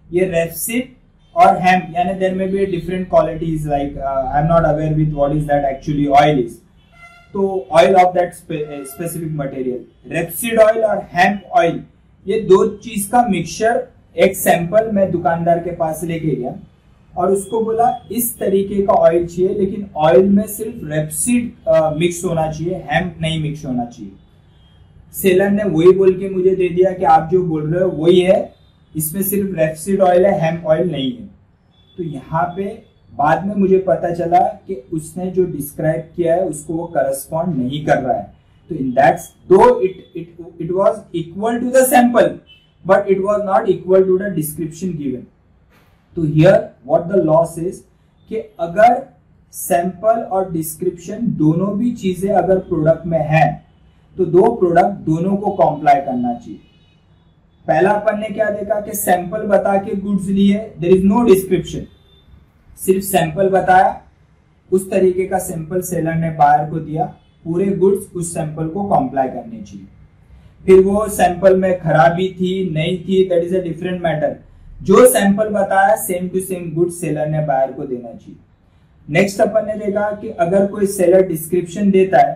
ये रेपसीड और हेम्प, यानी there may be different qualities like I am not aware with what is that actually oil is. तो oil of that specific material, rapeseed oil और हेम्प ऑयल, ये दो चीज का मिक्सचर. एक सैंपल मैं दुकानदार के पास लेके गया और उसको बोला इस तरीके का ऑयल चाहिए, लेकिन ऑयल में सिर्फ रेपसीड मिक्स होना चाहिए, हेम्प नहीं मिक्स होना चाहिए. सेलर ने वही बोल के मुझे दे दिया कि आप जो बोल रहे हो वही है, इसमें सिर्फ रेपसीड ऑयल है, हेम्प ऑयल नहीं है. तो यहाँ पे बाद में मुझे पता चला कि उसने जो डिस्क्राइब किया है उसको वो करस्पॉन्ड नहीं कर रहा है. तो इन दैट दो it was equal to the sample but it was not equal to the description given. तो here what the law says कि अगर सैंपल और डिस्क्रिप्शन दोनों भी चीजें अगर प्रोडक्ट में है तो दो प्रोडक्ट दोनों को कॉम्प्लाई करना चाहिए. पहला अपन ने क्या देखा कि सैंपल बता के गुड्स लिए, देयर इज नो डिस्क्रिप्शन, सिर्फ सैंपल बताया, उस तरीके का सैंपल सेलर ने बायर को दिया, पूरे गुड्स उस सैंपल को कॉम्प्लाई करने चाहिए. फिर वो सैंपल में खराबी थी नहीं थी that is a different matter. जो सैंपल बताया same to same goods seller ने बायर को देना चाहिए. नेक्स्ट अपन ने देखा कि अगर कोई सेलर डिस्क्रिप्शन देता है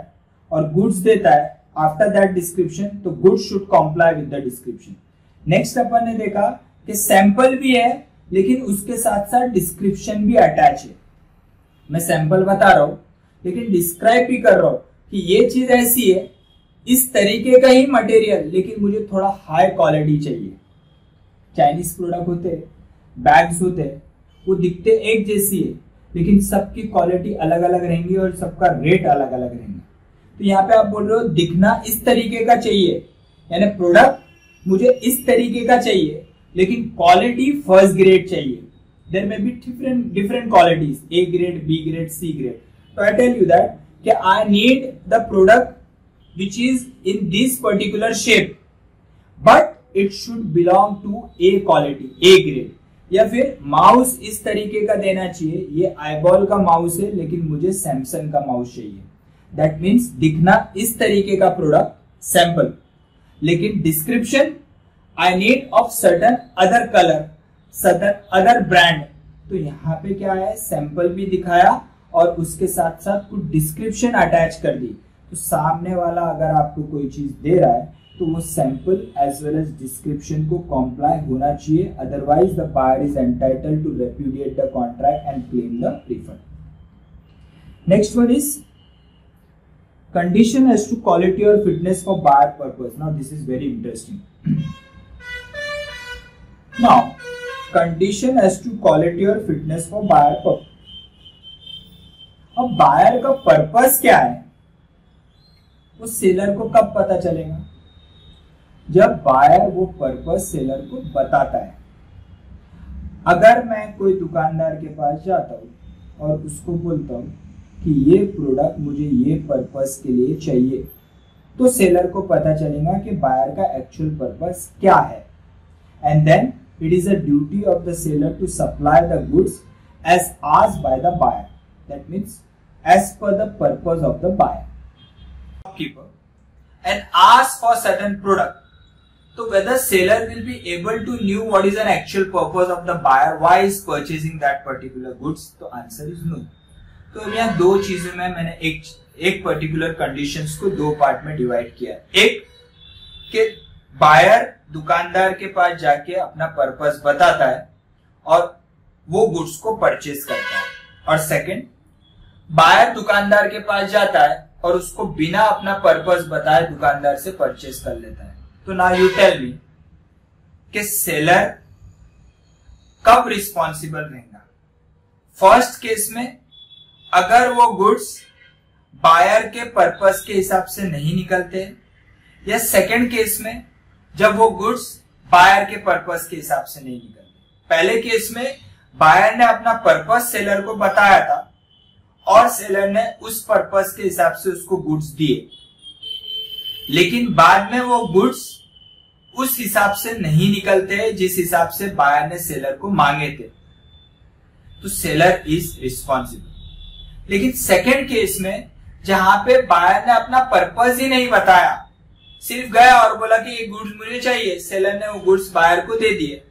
और गुड्स देता है आफ्टर दैट डिस्क्रिप्शन, तो goods should comply with the description. Next अपन ने देखा कि सैंपल भी है लेकिन उसके साथ साथ डिस्क्रिप्शन भी अटैच है. मैं सैंपल बता रहा हूं लेकिन डिस्क्राइब भी कर रहा हूं कि ये चीज ऐसी है, इस तरीके का ही मटेरियल, लेकिन मुझे थोड़ा हाई क्वालिटी चाहिए. चाइनीज प्रोडक्ट होते हैं, बैग्स होते हैं, वो दिखते एक जैसी है लेकिन सबकी क्वालिटी अलग अलग रहेंगी और सबका रेट अलग अलग रहेंगे. तो यहाँ पे आप बोल रहे हो दिखना इस तरीके का चाहिए, यानी प्रोडक्ट मुझे इस तरीके का चाहिए लेकिन क्वालिटी फर्स्ट ग्रेड चाहिए. There may be different qualities, A grade, B grade, C grade. तो आई टेल यू दैट कि I need the product which is in this particular shape but it should belong to A quality, A grade. या फिर mouse इस तरीके का देना चाहिए, ये आईबॉल का माउस है लेकिन मुझे सैमसंग का माउस चाहिए. दैट मीन्स दिखना इस तरीके का प्रोडक्ट सैंपल, लेकिन description I need of certain other colour, certain other brand. तो यहाँ पे क्या है, सैंपल भी दिखाया और उसके साथ साथ कुछ डिस्क्रिप्शन अटैच कर दी. तो सामने वाला अगर आपको कोई चीज दे रहा है तो वो sample as well as description को कॉम्प्लाई होना चाहिए, otherwise the buyer is entitled to repudiate the contract and claim the refund. Next one is condition as to quality or fitness for buyer purpose. Now this is very interesting. Now condition as to quality or fitness for buyer purpose. अब buyer का purpose क्या है वो seller को कब पता चलेगा, जब बायर वो पर्पस सेलर को बताता है. अगर मैं कोई दुकानदार के पास जाता हूं और उसको बोलता हूं कि ये प्रोडक्ट मुझे ये पर्पस के लिए चाहिए, तो सेलर को पता चलेगा कि बायर का एक्चुअल पर्पस क्या है। And then it is a duty of the seller to supply the goods as asked by the buyer, that means as per the purpose of the buyer. Shopkeeper and ask for certain product, so whether seller will be able to know what is an actual purpose of the buyer, why is purchasing that particular goods, तो answer is no. तो यहाँ दो चीजों में मैंने एक particular conditions को दो पार्ट में डिवाइड किया। एक कि बायर दुकानदार के पास जाके अपना पर्पस बताता है और वो गुड्स को परचेज करता है, और सेकंड बायर दुकानदार के पास जाता है और उसको बिना अपना पर्पस बताए दुकानदार से परचेज कर लेता है। तो नाउ यू टेल मी कि सेलर कब रिस्पॉन्सिबल रहेगा? फर्स्ट केस में अगर वो गुड्स बायर के पर्पस के हिसाब से नहीं निकलते, या सेकंड केस में जब वो गुड्स बायर के पर्पस के हिसाब से नहीं निकलते। पहले केस में बायर ने अपना पर्पस सेलर को बताया था और सेलर ने उस पर्पस के हिसाब से उसको गुड्स दिए, लेकिन बाद में वो गुड्स उस हिसाब से नहीं निकलते जिस हिसाब से बायर ने सेलर को मांगे थे, तो सेलर इज रिस्पॉन्सिबल। लेकिन सेकंड केस में जहां पे बायर ने अपना पर्पस ही नहीं बताया, सिर्फ गया और बोला कि ये गुड्स मुझे चाहिए, सेलर ने वो गुड्स बायर को दे दिए,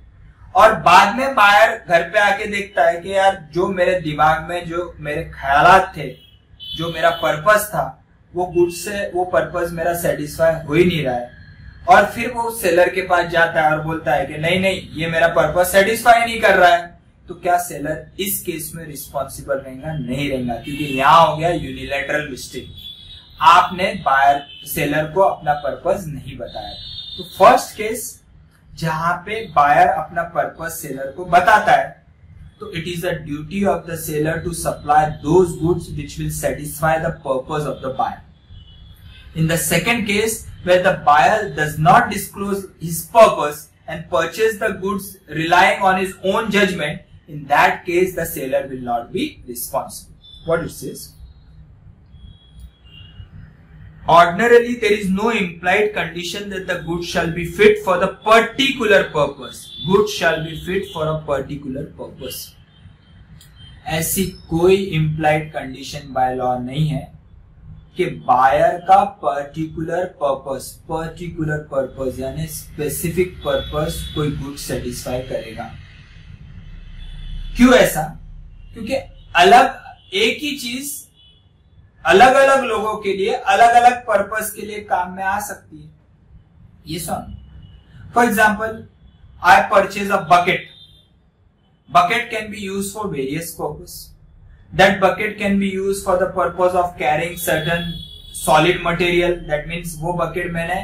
और बाद में बायर घर पे आके देखता है कि यार जो मेरे दिमाग में जो मेरे ख्यालात थे, जो मेरा पर्पस था, वो गुड्स से वो पर्पस मेरा सेटिस्फाई हो ही नहीं रहा है, और फिर वो सेलर के पास जाता है और बोलता है कि नहीं नहीं ये मेरा पर्पस सेटिस्फाई नहीं कर रहा है, तो क्या सेलर इस केस में रिस्पॉन्सिबल रहेगा? नहीं रहेगा, क्योंकि यहां हो गया यूनिलैटरल मिस्टेक। आपने बायर सेलर को अपना पर्पस नहीं बताया। तो फर्स्ट केस जहां पे बायर अपना पर्पस सेलर को बताता है, तो it is a duty of the seller to supply those goods which will satisfy the purpose of the buyer. In the second case, where the buyer does not disclose his purpose and purchase the goods relying on his own judgment, in that case the seller will not be responsible. What it says? Ordinarily, there is no implied condition that the goods shall be fit for the particular purpose. Goods shall be fit for a particular purpose. ऐसी कोई implied condition by law नहीं है कि buyer का particular purpose यानी specific purpose कोई good satisfy करेगा। क्यों ऐसा? क्योंकि एक ही चीज अलग अलग लोगों के लिए अलग अलग पर्पस के लिए काम में आ सकती है। ये सुन, for example I purchase a bucket can be use for various purpose. That bucket can be used for the purpose of carrying certain solid material. That means वो bucket मैंने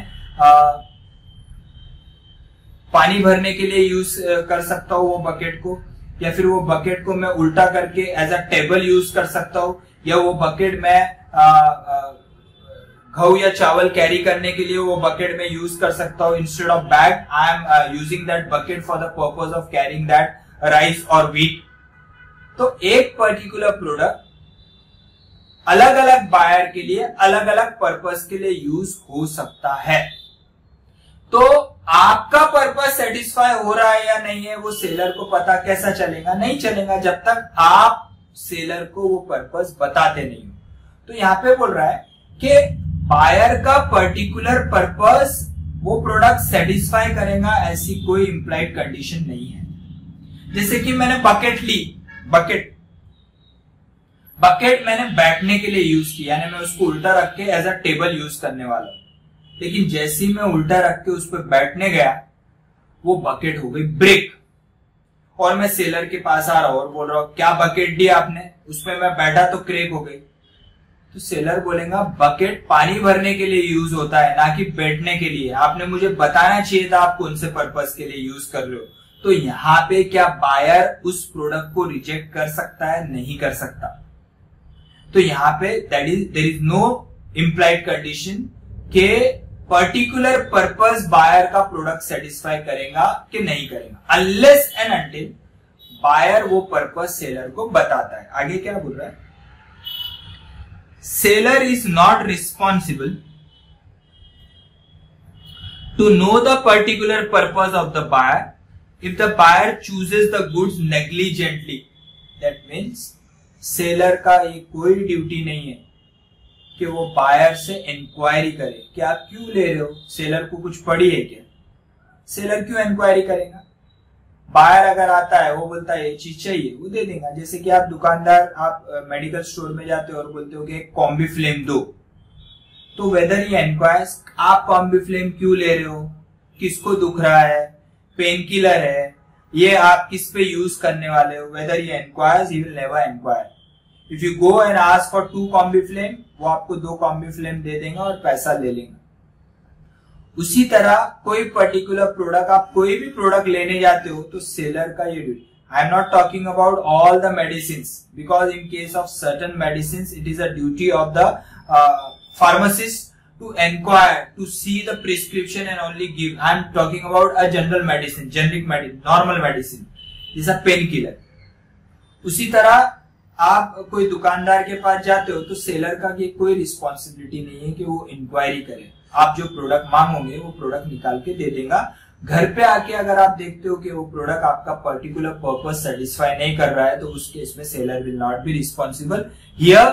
पानी भरने के लिए यूज कर सकता हूँ वो बकेट को, या फिर वो बकेट को मैं उल्टा करके एज अ टेबल यूज कर सकता हूँ, या वो बकेट मैं गेहूं या चावल कैरी करने के लिए वो बकेट में यूज कर सकता हूँ। Instead of bag I am using that bucket for the purpose of carrying that rice और व्हीट। तो एक पर्टिकुलर प्रोडक्ट अलग अलग बायर के लिए अलग अलग पर्पस के लिए यूज हो सकता है। तो आपका पर्पस सेटिस्फाई हो रहा है या नहीं है वो सेलर को पता कैसा चलेगा? नहीं चलेगा जब तक आप सेलर को वो पर्पस बताते नहीं हो। तो यहां पे बोल रहा है कि बायर का पर्टिकुलर पर्पस वो प्रोडक्ट सेटिस्फाई करेगा, ऐसी कोई इंप्लाइड कंडीशन नहीं है। जैसे कि मैंने बकेट ली, बकेट मैंने बैठने के लिए यूज किया, यानी मैं उसको उल्टा रख के एज अ टेबल यूज करने वाला हूं। लेकिन जैसे ही मैं उल्टा रख के उस पर बैठने गया वो बकेट हो गई ब्रेक, और मैं सेलर के पास आ रहा हूं और बोल रहा हूं क्या बकेट दी आपने, उस पर मैं बैठा तो क्रैक हो गई। तो सेलर बोलेगा बकेट पानी भरने के लिए यूज होता है, ना कि बैठने के लिए। आपने मुझे बताना चाहिए था आप कौन से पर्पस के लिए यूज कर रहे हो। तो यहां पे क्या बायर उस प्रोडक्ट को रिजेक्ट कर सकता है? नहीं कर सकता। तो यहां पे there is no implied condition के पर्टिकुलर पर्पस बायर का प्रोडक्ट सेटिस्फाई करेगा कि नहीं करेगा, अनलेस एंड अनटिल बायर वो पर्पस सेलर को बताता है। आगे क्या बोल रहा है? seller is not responsible to know the particular purpose of the buyer if the buyer chooses the goods negligently. That means seller का ये कोई ड्यूटी नहीं है कि वो बायर से इंक्वायरी करे कि आप क्यों ले रहे हो, सेलर को कुछ पड़ी है क्या, सेलर क्यों इंक्वायरी करेगा। बायर अगर आता है वो बोलता है ये चीज चाहिए, वो दे देगा। जैसे कि आप दुकानदार, आप मेडिकल स्टोर में जाते हो और बोलते हो कि एक कॉम्बीफ्लेम दो, तो वेदर ये इंक्वायर्स आप कॉम्बीफ्लेम क्यों ले रहे हो, किसको दुख रहा है, पेन किलर है, ये आप किस पे यूज करने वाले हो, वेदर ये inquires, he will never inquire. If you go and ask for 2 Combiflam, वो आपको 2 कॉम्बीफ्लेम दे देगा और पैसा ले लेंगे। उसी तरह कोई पर्टिकुलर प्रोडक्ट, आप कोई भी प्रोडक्ट लेने जाते हो तो सेलर का ये duty. I am not talking about all the medicine, because in case of certain medicine it is a duty of the pharmacist to inquire, to see the prescription and only give. I am talking about a general medicine, generic medicine, normal medicine, जैसा pain killer. उसी तरह आप कोई दुकानदार के पास जाते हो तो सेलर का ये कोई रिस्पॉन्सिबिलिटी नहीं है कि वो इंक्वायरी करे। आप जो प्रोडक्ट मांगोगे वो प्रोडक्ट निकाल के दे देगा। घर पे आके अगर आप देखते हो कि वो प्रोडक्ट आपका पर्टिकुलर पर्पस सेटिस्फाई नहीं कर रहा है तो उस केस में seller will not be responsible. Here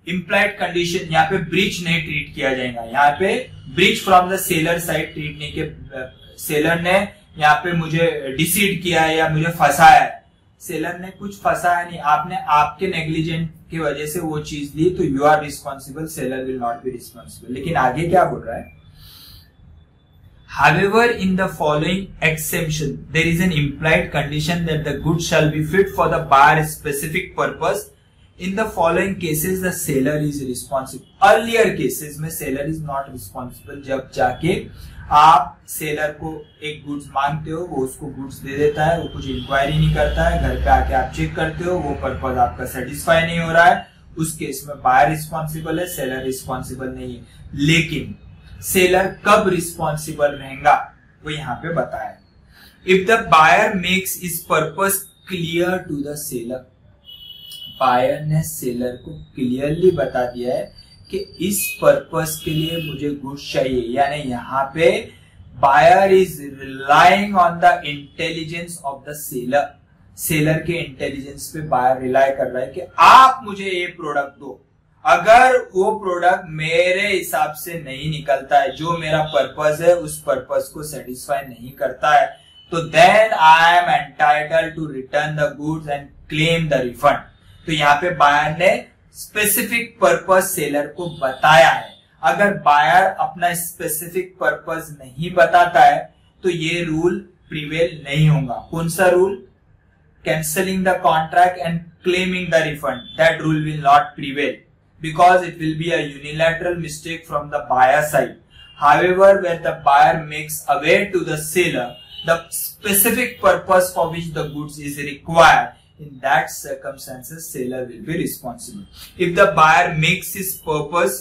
implied condition, यहाँ पे ब्रीच नहीं ट्रीट किया जाएगा। यहाँ पे breach from the seller side treat नहीं किया। सेलर ने यहाँ पे मुझे डिसीड किया है या मुझे फंसाया है, सेलर ने कुछ फंसाया नहीं, आपने आपके नेग्लिजेंट की वजह से वो चीज ली तो you are responsible, seller will not be responsible. लेकिन आगे क्या बोल रहा है, however in the following exemption there is an implied condition that the goods shall be fit for the buyer's specific purpose. In the following cases the seller is responsible. Earlier cases में seller is not responsible। जब जाके आप seller को एक goods मांगते हो, वो उसको गुड्स दे देता है, वो कुछ इंक्वायरी नहीं करता है, घर पे आके आप चेक करते हो, वो पर्पज आपका सेटिस्फाई नहीं हो रहा है, उस केस में बायर रिस्पॉन्सिबल है, सेलर रिस्पॉन्सिबल नहीं है। लेकिन सेलर कब रिस्पॉन्सिबल रहेगा वो यहाँ पे बताया। If the buyer makes is purpose clear to the seller, buyer ने सेलर को क्लियरली बता दिया है कि इस पर्पस के लिए मुझे गुड्स चाहिए, यानी यहाँ पे buyer is relying on the intelligence of the seller. Seller के इंटेलिजेंस पे बायर रिलाई कर रहा है कि आप मुझे ये प्रोडक्ट दो, अगर वो प्रोडक्ट मेरे हिसाब से नहीं निकलता है, जो मेरा पर्पस है उस पर्पस को सेटिस्फाई नहीं करता है, तो then I am entitled to return the goods and claim the refund. तो यहाँ पे बायर ने स्पेसिफिक पर्पस सेलर को बताया है। अगर बायर अपना स्पेसिफिक पर्पस नहीं बताता है तो ये रूल प्रिवेल नहीं होगा। कौन सा rule? Cancelling the contract and claiming the refund, that rule will not prevail because it will be a unilateral mistake from the buyer side. However, where the buyer makes aware to the seller the specific purpose for which the goods is required, in that circumstances seller will be responsible. If the buyer makes his purpose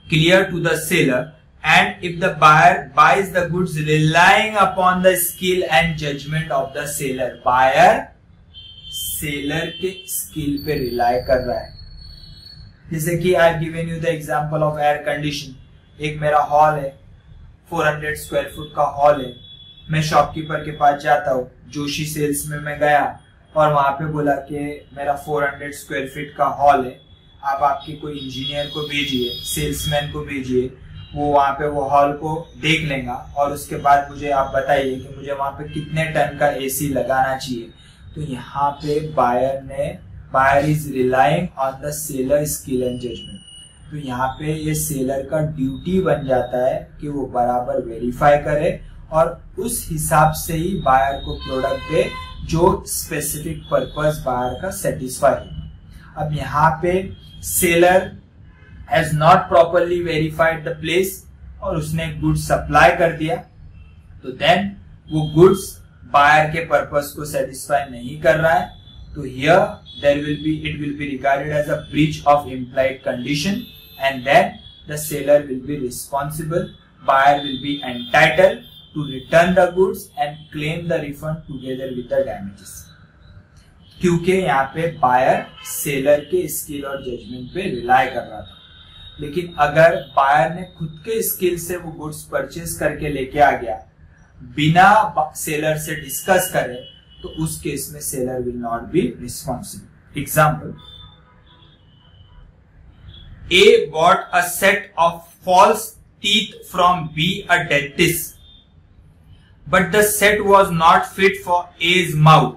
clear to the seller and if the buyer buys the goods relying upon the skill and judgment of the seller, buyer seller के skill पे rely कर रहा है। जैसे कि I given you the example of air condition. एक मेरा hall है, 400 स्क्वायर फुट का हॉल है, मैं शॉपकीपर के पास जाता हूँ, जोशी सेल्स में मैं गया और वहां पे बोला कि मेरा 400 स्क्वायर फीट का हॉल है, आप आपके कोई इंजीनियर को भेजिए, सेल्समैन को भेजिए, वो वहां पे वो हॉल को देख लेगा और उसके बाद मुझे आप बताइए कि मुझे वहां पे कितने टन का एसी लगाना चाहिए। तो यहाँ पे buyer is relying on the seller skill and judgement. तो यहाँ पे ये सेलर का ड्यूटी बन जाता है कि वो बराबर वेरीफाई करे और उस हिसाब से ही बायर को प्रोडक्ट दे जो स्पेसिफिक पर्पस बायर का सेटिस्फाई हो। अब यहाँ पे seller has not properly verified the place और उसने गुड्स सप्लाई कर दिया, तो देन वो गुड्स बायर के पर्पस को सेटिस्फाई नहीं कर रहा है, तो here it will be regarded as a breach of implied condition and then the seller will be responsible. Buyer will be entitled to return the goods and claim the refund together with the damages. क्योंकि यहाँ पे buyer seller के skill और judgement पे rely कर रहा था। लेकिन अगर बायर ने खुद के स्किल से वो गुड्स परचेज करके लेके आ गया बिना सेलर से डिस्कस करे, तो उस केस में seller will not be responsible. Example, A bought a set of false teeth from B, a dentist, but the set was not fit for A's mouth.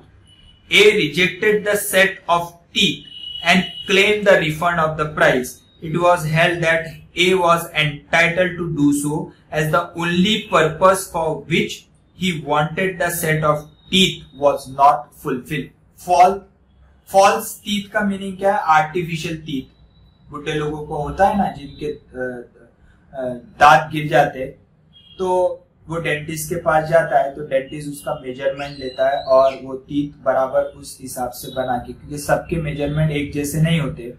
A rejected the set of teeth and claimed the refund of the price. It was held that A was entitled to do so as the only purpose for which he wanted the set of teeth was not fulfilled. False teeth का meaning क्या है? Artificial teeth। बुढ़े लोगों को होता है ना, जिनके दांत गिर जाते, तो वो डेंटिस्ट के पास जाता है, तो डेंटिस्ट उसका मेजरमेंट लेता है और वो टीथ बराबर उस हिसाब से बना के, क्योंकि सबके मेजरमेंट एक जैसे नहीं होते,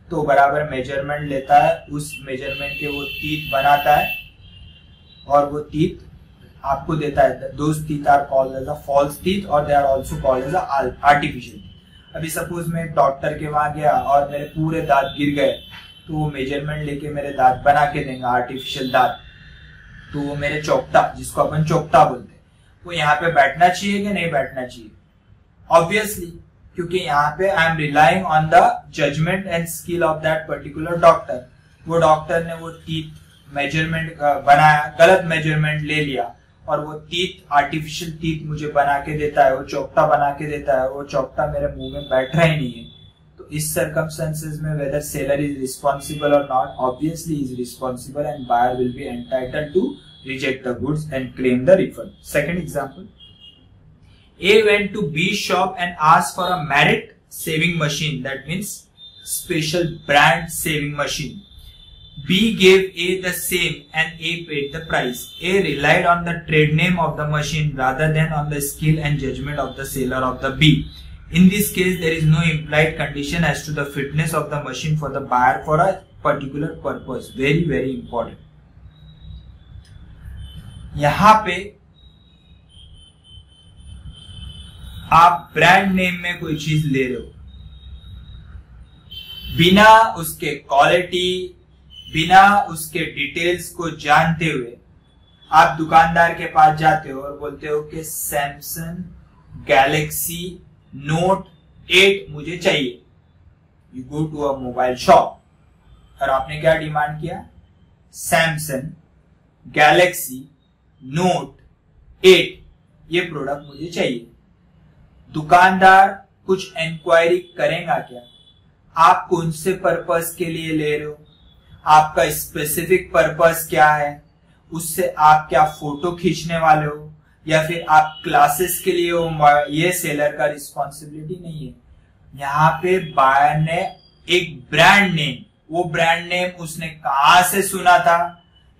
तो बराबर मेजरमेंट लेता है, उस मेजरमेंट के वो टीथ बनाता है और वो टीथ आपको देता है। Those teeth are called as a false teeth और they are also called as a artificial. अभी सपोज मैं डॉक्टर के वहां गया और मेरे पूरे दांत गिर गए, तो वो मेजरमेंट लेके मेरे दांत बना के देंगे, आर्टिफिशियल दांत। तो वो मेरे चौकटा, जिसको अपन चौकटा बोलते हैं, वो यहाँ पे बैठना चाहिए कि नहीं बैठना चाहिए? ऑब्वियसली, क्योंकि यहाँ पे I am relying on the judgement and skill of that particular doctor. वो डॉक्टर ने वो टीथ मेजरमेंट बनाया, गलत मेजरमेंट ले लिया और वो टीथ आर्टिफिशियल टीथ मुझे बना के देता है, वो चौकटा बना के देता है, वो चौकटा मेरे मुंह में बैठ रहा ही नहीं है। तो इस सर्कमस्टेंसेस में वेदर सेलर इज रिस्पॉन्सिबल और not, obviously is responsible and buyer will be entitled to reject the goods and claim the refund. Second example, A went to B's shop and asked for a Merit saving machine, that means special brand saving machine. B gave A the same and A paid the price. A relied on the trade name of the machine rather than on the skill and judgment of the seller of the B. In this case, there is no implied condition as to the fitness of the machine for the buyer for a particular purpose. Very, very important. यहाँ पे आप brand name में कोई चीज ले रहे हो, बिना उसके क्वालिटी, बिना उसके डिटेल्स को जानते हुए आप दुकानदार के पास जाते हो और बोलते हो कि सैमसंग गैलेक्सी नोट 8 मुझे चाहिए। You go to a mobile shop और आपने क्या डिमांड किया? सैमसंग गैलेक्सी नोट 8 ये प्रोडक्ट मुझे चाहिए। दुकानदार कुछ इंक्वायरी करेगा क्या? आप कौन से पर्पस के लिए ले रहे हो, आपका स्पेसिफिक पर्पस क्या है, उससे आप क्या फोटो खींचने वाले हो या फिर आप क्लासेस के लिए हो, ये सेलर का रिस्पॉन्सिबिलिटी नहीं है। यहाँ पे बायर ने एक ब्रांड नेम, वो ब्रांड नेम उसने कहां से सुना था,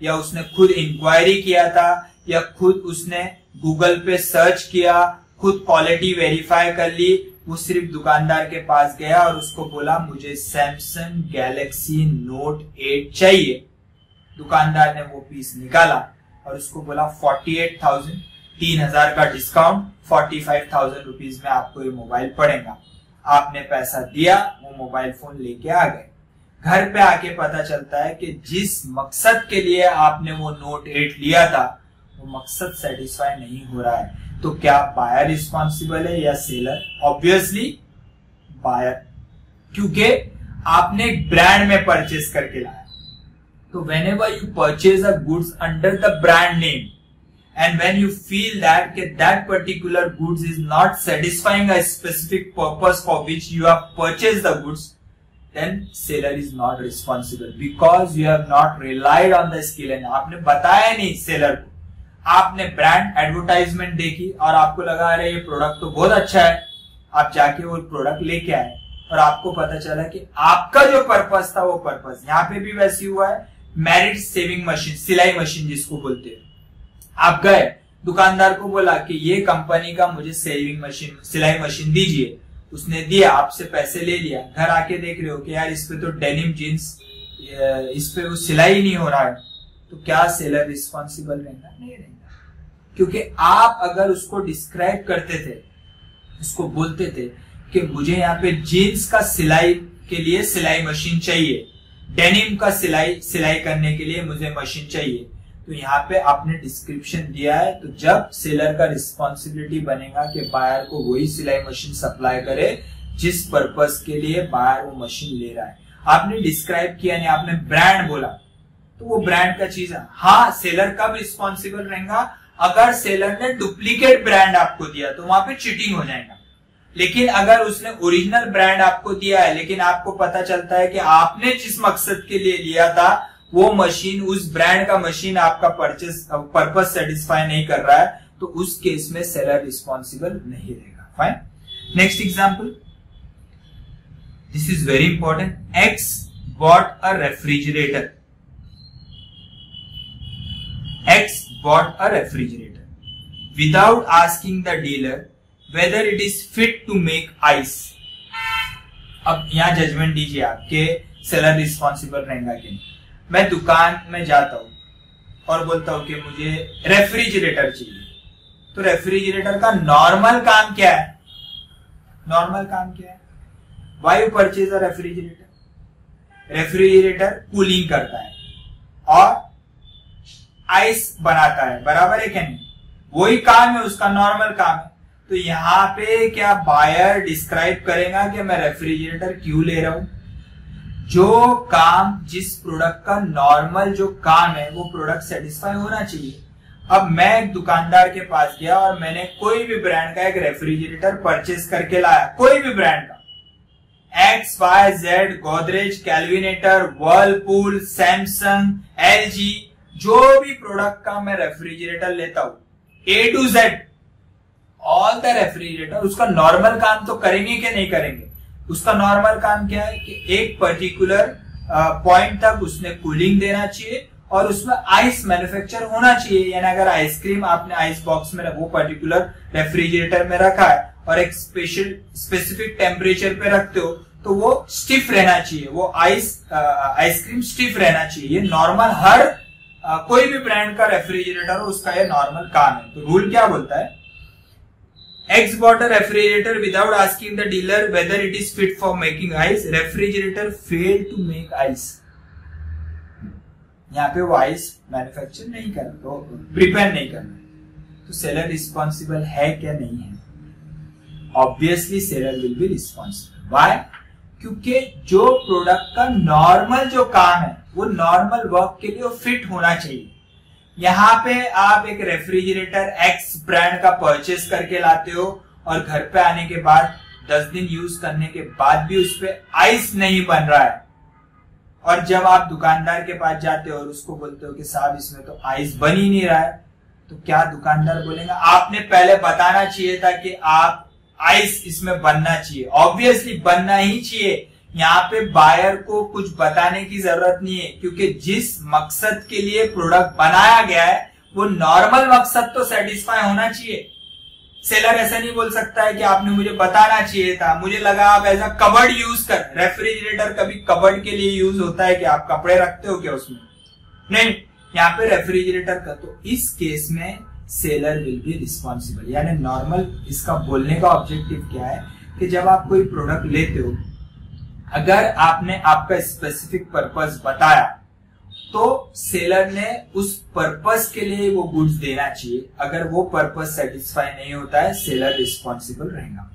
या उसने खुद इंक्वायरी किया था, या खुद उसने गूगल पे सर्च किया, खुद क्वालिटी वेरीफाई कर ली, वो सिर्फ दुकानदार के पास गया और उसको बोला मुझे सैमसंग गैलेक्सी नोट 8 चाहिए। दुकानदार ने वो पीस निकाला और उसको बोला 48,000, 3,000 का डिस्काउंट, 45,000 रुपीज में आपको ये मोबाइल पड़ेगा। आपने पैसा दिया, वो मोबाइल फोन लेके आ गए। घर पे आके पता चलता है कि जिस मकसद के लिए आपने वो नोट 8 लिया था, वो मकसद सेटिस्फाई नहीं हो रहा है। तो क्या बायर रिस्पॉन्सिबल है या सेलर? ऑब्वियसली बायर, क्योंकि आपने एक ब्रांड में परचेज करके लाया। तो whenever you purchase a goods under the brand name and when you feel that that particular goods is not satisfying a specific purpose for which you have purchased the goods, then seller is not responsible because you have not relied on the skill and आपने बताया नहीं seller को। आपने brand advertisement देखी और आपको लगा अरे ये प्रोडक्ट तो बहुत अच्छा है, आप जाके वो प्रोडक्ट लेके आए और आपको पता चला कि आपका जो पर्पस था वो पर्पस यहाँ पे भी वैसे हुआ है। मैरिट सेविंग मशीन, सिलाई मशीन जिसको बोलते हैं, आप गए दुकानदार को बोला कि ये कंपनी का मुझे सेविंग मशीन, सिलाई मशीन दीजिए, उसने दिया, आपसे पैसे ले लिया। घर आके देख रहे हो कि यार इस पे तो डेनिम जींस, इस पे वो सिलाई नहीं हो रहा है, तो क्या सेलर रिस्पॉन्सिबल रहेगा? नहीं रहेगा, क्योंकि आप अगर उसको डिस्क्राइब करते थे, उसको बोलते थे कि मुझे यहाँ पे जीन्स का सिलाई के लिए सिलाई मशीन चाहिए, डेनिम का सिलाई करने के लिए मुझे मशीन चाहिए, तो यहाँ पे आपने डिस्क्रिप्शन दिया है, तो जब सेलर का रिस्पॉन्सिबिलिटी बनेगा कि बायर को वही सिलाई मशीन सप्लाई करे जिस पर्पस के लिए बायर वो मशीन ले रहा है। आपने डिस्क्राइब किया नहीं, आपने ब्रांड बोला, तो वो ब्रांड का चीज है। हाँ, सेलर कब रिस्पॉन्सिबल रहेगा? अगर सेलर ने डुप्लीकेट ब्रांड आपको दिया तो वहां पे चीटिंग हो जाएगा। लेकिन अगर उसने ओरिजिनल ब्रांड आपको दिया है, लेकिन आपको पता चलता है कि आपने जिस मकसद के लिए लिया था वो मशीन, उस ब्रांड का मशीन आपका पर्पस सेटिस्फाई नहीं कर रहा है, तो उस केस में सेलर रिस्पॉन्सिबल नहीं रहेगा। Fine. Next example, this is very important. X bought a refrigerator. X bought a refrigerator without asking the dealer whether it is fit to make ice. अब यहाँ जजमेंट दीजिए आप कि सेलर रिस्पॉन्सिबल रहेगा कि नहीं। मैं दुकान में जाता हूं और बोलता हूं कि मुझे रेफ्रिजरेटर चाहिए, तो रेफ्रिजरेटर का नॉर्मल काम क्या है? नॉर्मल काम क्या है? Why you purchase a refrigerator? Refrigerator cooling करता है और आइस बनाता है, बराबर है क्या नहीं? वही काम है, उसका नॉर्मल काम है। तो यहाँ पे क्या बायर डिस्क्राइब करेगा कि मैं रेफ्रिजरेटर क्यों ले रहा हूं? जो काम, जिस प्रोडक्ट का नॉर्मल जो काम है वो प्रोडक्ट सेटिस्फाई होना चाहिए। अब मैं एक दुकानदार के पास गया और मैंने कोई भी ब्रांड का एक रेफ्रिजरेटर परचेस करके लाया, कोई भी ब्रांड का, XYZ, Godrej, Kelvinator, Whirlpool, Samsung, LG, जो भी प्रोडक्ट का मैं रेफ्रिजरेटर लेता हूं, A to Z, all the refrigerator उसका नॉर्मल काम तो करेंगे कि नहीं करेंगे? उसका नॉर्मल काम क्या है कि एक पर्टिकुलर पॉइंट तक उसने कूलिंग देना चाहिए और उसमें आइस मैन्युफैक्चर होना चाहिए। यानी अगर आइसक्रीम आपने आइस बॉक्स में वो पर्टिकुलर रेफ्रिजरेटर में रखा है और एक स्पेसिफिक टेम्परेचर पे रखते हो तो वो स्टिफ रहना चाहिए, वो आइसक्रीम स्टिफ रहना चाहिए। ये नॉर्मल हर कोई भी ब्रांड का रेफ्रिजरेटर हो उसका ये नॉर्मल काम है। तो रूल क्या बोलता है? X bought a refrigerator without asking the dealer whether it is fit for making ice. Refrigerator failed to make ice. यहाँ पे वो आइस मैन्युफैक्चर नहीं कर रहा, तो प्रिपेयर नहीं कर रहा, तो सेलर रिस्पॉन्सिबल है क्या नहीं है? Obviously seller will be responsible. Why? क्योंकि जो प्रोडक्ट का नॉर्मल जो काम है वो नॉर्मल वर्क के लिए वो फिट होना चाहिए। यहाँ पे आप एक रेफ्रिजरेटर X ब्रांड का परचेस करके लाते हो और घर पे आने के बाद 10 दिन यूज करने के बाद भी उस पे आइस नहीं बन रहा है, और जब आप दुकानदार के पास जाते हो और उसको बोलते हो कि साहब इसमें तो आइस बन ही नहीं रहा है, तो क्या दुकानदार बोलेगा आपने पहले बताना चाहिए था कि आप आइस इसमें बनना चाहिए? ऑब्वियसली बनना ही चाहिए। यहाँ पे बायर को कुछ बताने की जरूरत नहीं है, क्योंकि जिस मकसद के लिए प्रोडक्ट बनाया गया है वो नॉर्मल मकसद तो सेटिस्फाई होना चाहिए। सेलर ऐसा नहीं बोल सकता है कि आपने मुझे बताना चाहिए था, मुझे लगा आप ऐसा कबर्ड यूज कर। रेफ्रिजरेटर कभी कबर्ड के लिए यूज होता है कि आप कपड़े रखते हो क्या उसमें? नहीं, यहाँ पे रेफ्रिजरेटर का। तो इस केस में सेलर विल बी रिस्पॉन्सिबल। यानी नॉर्मल इसका बोलने का ऑब्जेक्टिव क्या है कि जब आप कोई प्रोडक्ट लेते हो, अगर आपने आपका स्पेसिफिक पर्पस बताया तो सेलर ने उस पर्पस के लिए वो गुड्स देना चाहिए। अगर वो पर्पस सेटिस्फाई नहीं होता है, सेलर रिस्पॉन्सिबल रहेगा।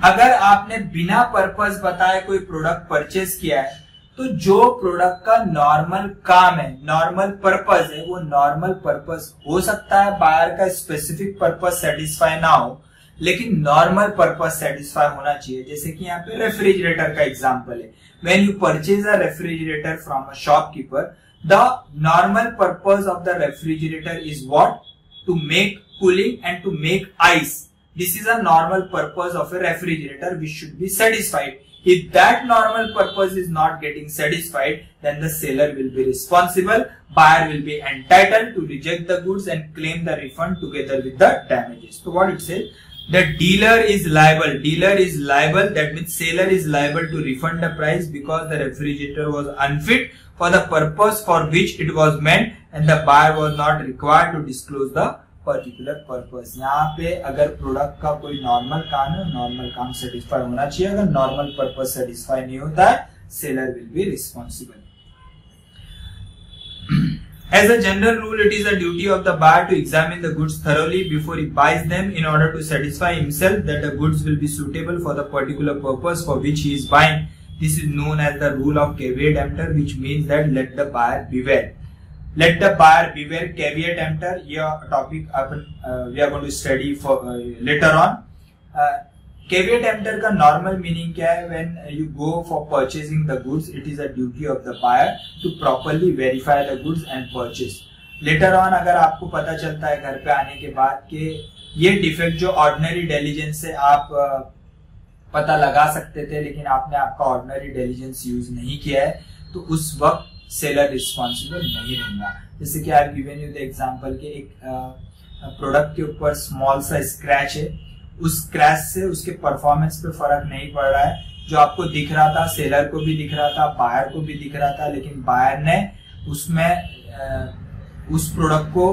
अगर आपने बिना पर्पस बताए कोई प्रोडक्ट परचेज किया है, तो जो प्रोडक्ट का नॉर्मल काम है, नॉर्मल पर्पस है, वो नॉर्मल पर्पस हो सकता है बायर का स्पेसिफिक पर्पस सेटिस्फाई ना हो, लेकिन नॉर्मल पर्पस सेटिस्फाई होना चाहिए। जैसे कि यहाँ पे रेफ्रिजरेटर का एग्जांपल है। When you purchase a refrigerator from a shopkeeper, the normal purpose of the refrigerator is what? To make cooling and to make ice. This is a normal purpose of a refrigerator which should be satisfied. If that normal purpose is not getting satisfied, then the seller will be responsible. Buyer will be entitled to reject the goods and claim the refund together with the damages. So what it says? The dealer is liable. Dealer is liable. That means seller is liable to refund the price because the refrigerator was unfit for the purpose for which it was meant, and the buyer was not required to disclose the particular purpose. यहाँ पे अगर product का कोई normal काम है, normal काम satisfy होना चाहिए। अगर नॉर्मल पर्पस सेटिस्फाई नहीं होता है, seller will be responsible. As a general rule, it is the duty of the buyer to examine the goods thoroughly before he buys them in order to satisfy himself that the goods will be suitable for the particular purpose for which he is buying. This is known as the rule of caveat emptor, which means that let the buyer beware. Let the buyer beware. Caveat emptor, ये topic we are going to study for later on. Caveat emptor का normal meaning क्या है? When you go for purchasing the goods, it is a duty of the buyer to properly verify the goods and purchase. Later on अगर आपको पता चलता है घर पे आने के बाद कि ये डिफेक्ट जो ऑर्डिनरी डिलीजेंस से आप पता लगा सकते थे, लेकिन आपने आपका ऑर्डिनरी डिलीजेंस यूज नहीं किया है, तो उस वक्त सेलर रिस्पॉन्सिबल नहीं रहेगा। जैसे कि I given you the example कि एक प्रोडक्ट के ऊपर स्मॉल सा स्क्रैच है, उस स्क्रैच से उसके परफॉर्मेंस पे फर्क नहीं पड़ रहा है। जो आपको दिख रहा था, सेलर को भी दिख रहा था, बायर को भी दिख रहा था, लेकिन बायर ने उसमें उस प्रोडक्ट को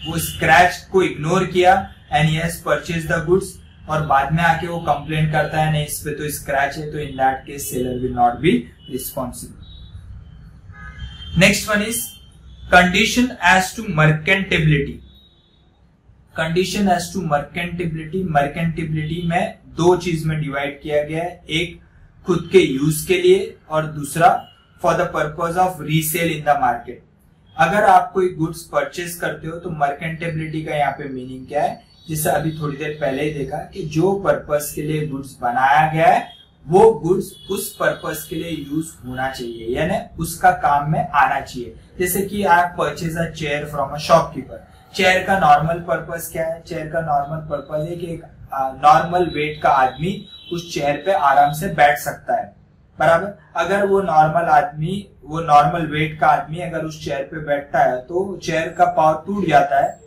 वो स्क्रैच को इग्नोर किया and he has purchase the goods, और बाद में आके वो कंप्लेन करता है नहीं इस पे तो स्क्रैच है, तो in that case seller will not be responsible. Next one is condition as to merchantability. Condition as to merchantability, merchantability में दो चीज में डिवाइड किया गया है, एक खुद के यूज के लिए और दूसरा for the purpose of resale in the market. अगर आप कोई गुड्स परचेज करते हो तो मर्केंटेबिलिटी का यहाँ पे मीनिंग क्या है, जिससे अभी थोड़ी देर पहले ही देखा कि जो पर्पस के लिए गुड्स बनाया गया है वो गुड्स उस पर्पस के लिए यूज होना चाहिए, यानी उसका काम में आना चाहिए। जैसे कि आप purchase a chair from a shopkeeper. Chair का नॉर्मल पर्पस क्या है? चेयर का नॉर्मल पर्पस है कि एक नॉर्मल वेट का आदमी उस चेयर पे आराम से बैठ सकता है, बराबर। अगर वो नॉर्मल वेट का आदमी अगर उस चेयर पे बैठता है तो चेयर का पावर टूट जाता है,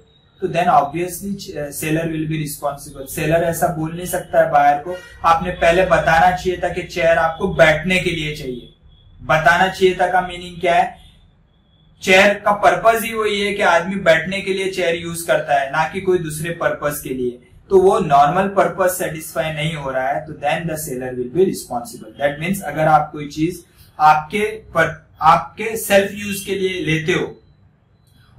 तो then obviously seller will be responsible. Seller ऐसा बोल नहीं सकता है बायर को, आपने पहले बताना चाहिए था कि चेयर आपको बैठने के लिए चाहिए। बताना चाहिए था का मीनिंग क्या है? चेयर का पर्पस ही वही है कि आदमी बैठने के लिए चेयर यूज करता है, ना कि कोई दूसरे पर्पस के लिए। तो वो नॉर्मल पर्पस सेटिस्फाई नहीं हो रहा है, तो then the seller will be responsible. That means अगर आप कोई चीज आपके सेल्फ यूज के लिए लेते हो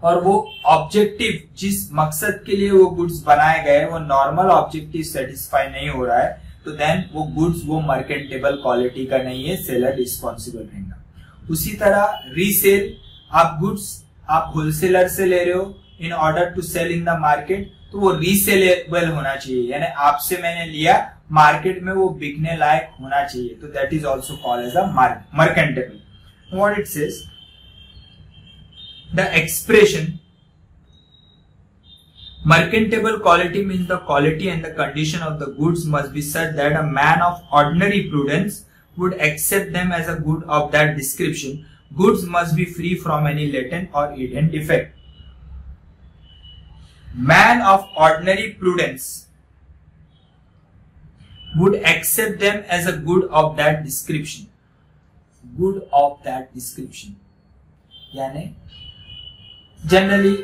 और वो ऑब्जेक्टिव जिस मकसद के लिए वो गुड्स बनाए गए वो नॉर्मल ऑब्जेक्टिव सेटिस्फाई नहीं हो रहा है, तो देन वो गुड्स वो मर्केंटेबल क्वालिटी का नहीं है, सेलर रिस्पॉन्सिबल रहेगा। उसी तरह रीसेल, आप गुड्स आप होलसेलर से ले रहे हो in order to sell in the market, तो वो रीसेलेबल होना चाहिए, यानी आपसे मैंने लिया मार्केट में वो बिकने लायक होना चाहिए, तो that is also called as a merchantable. What it says, the expression mercantable quality means the quality and the condition of the goods must be such that a man of ordinary prudence would accept them as a good of that description. Goods must be free from any latent or hidden defect. Man of ordinary prudence would accept them as a good of that description. Good of that description. यानी generally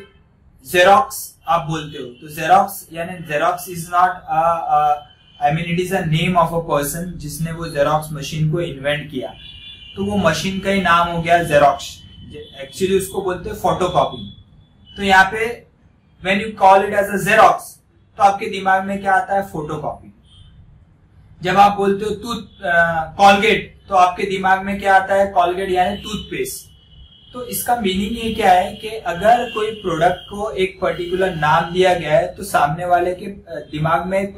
xerox आप बोलते हो, तो xerox यानी xerox is not I mean it is a name of a person जिसने वो xerox machine को invent किया, तो वो मशीन का ही नाम हो गया जेरोक्स। एक्चुअली उसको बोलते हैं फोटोकॉपी। तो यहाँ पे when you call it as a xerox तो आपके दिमाग में क्या आता है? फोटोकॉपी। जब आप बोलते हो कॉलगेट तो आपके दिमाग में क्या आता है? कॉलगेट यानी टूथपेस्ट। तो इसका मीनिंग ये क्या है कि अगर कोई प्रोडक्ट को एक पर्टिकुलर नाम दिया गया है तो सामने वाले के दिमाग में एक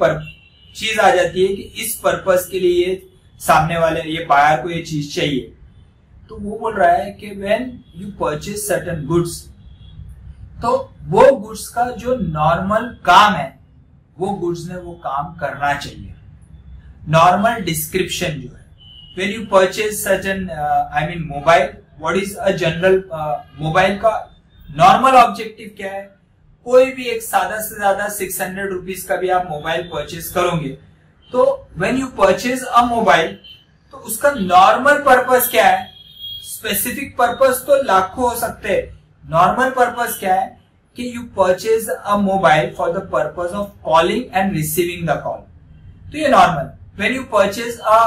चीज आ जाती है कि इस पर्पस के लिए ये सामने वाले ये बायर को ये चीज चाहिए। तो वो बोल रहा है कि when you purchase certain goods, तो वो गुड्स का जो नॉर्मल काम है वो गुड्स ने वो काम करना चाहिए। नॉर्मल डिस्क्रिप्शन जो है, when you purchase certain I mean mobile, what is a general mobile का नॉर्मल ऑब्जेक्टिव क्या है? कोई भी एक सादा से ज्यादा 600 रुपीज का भी आप मोबाइल परचेज करोगे, तो when you purchase a mobile तो उसका नॉर्मल पर्पस क्या है? स्पेसिफिक पर्पस तो लाखों हो सकते हैं। नॉर्मल पर्पस क्या है कि you purchase a mobile for the purpose of calling and receiving the call, तो ये normal. When you purchase a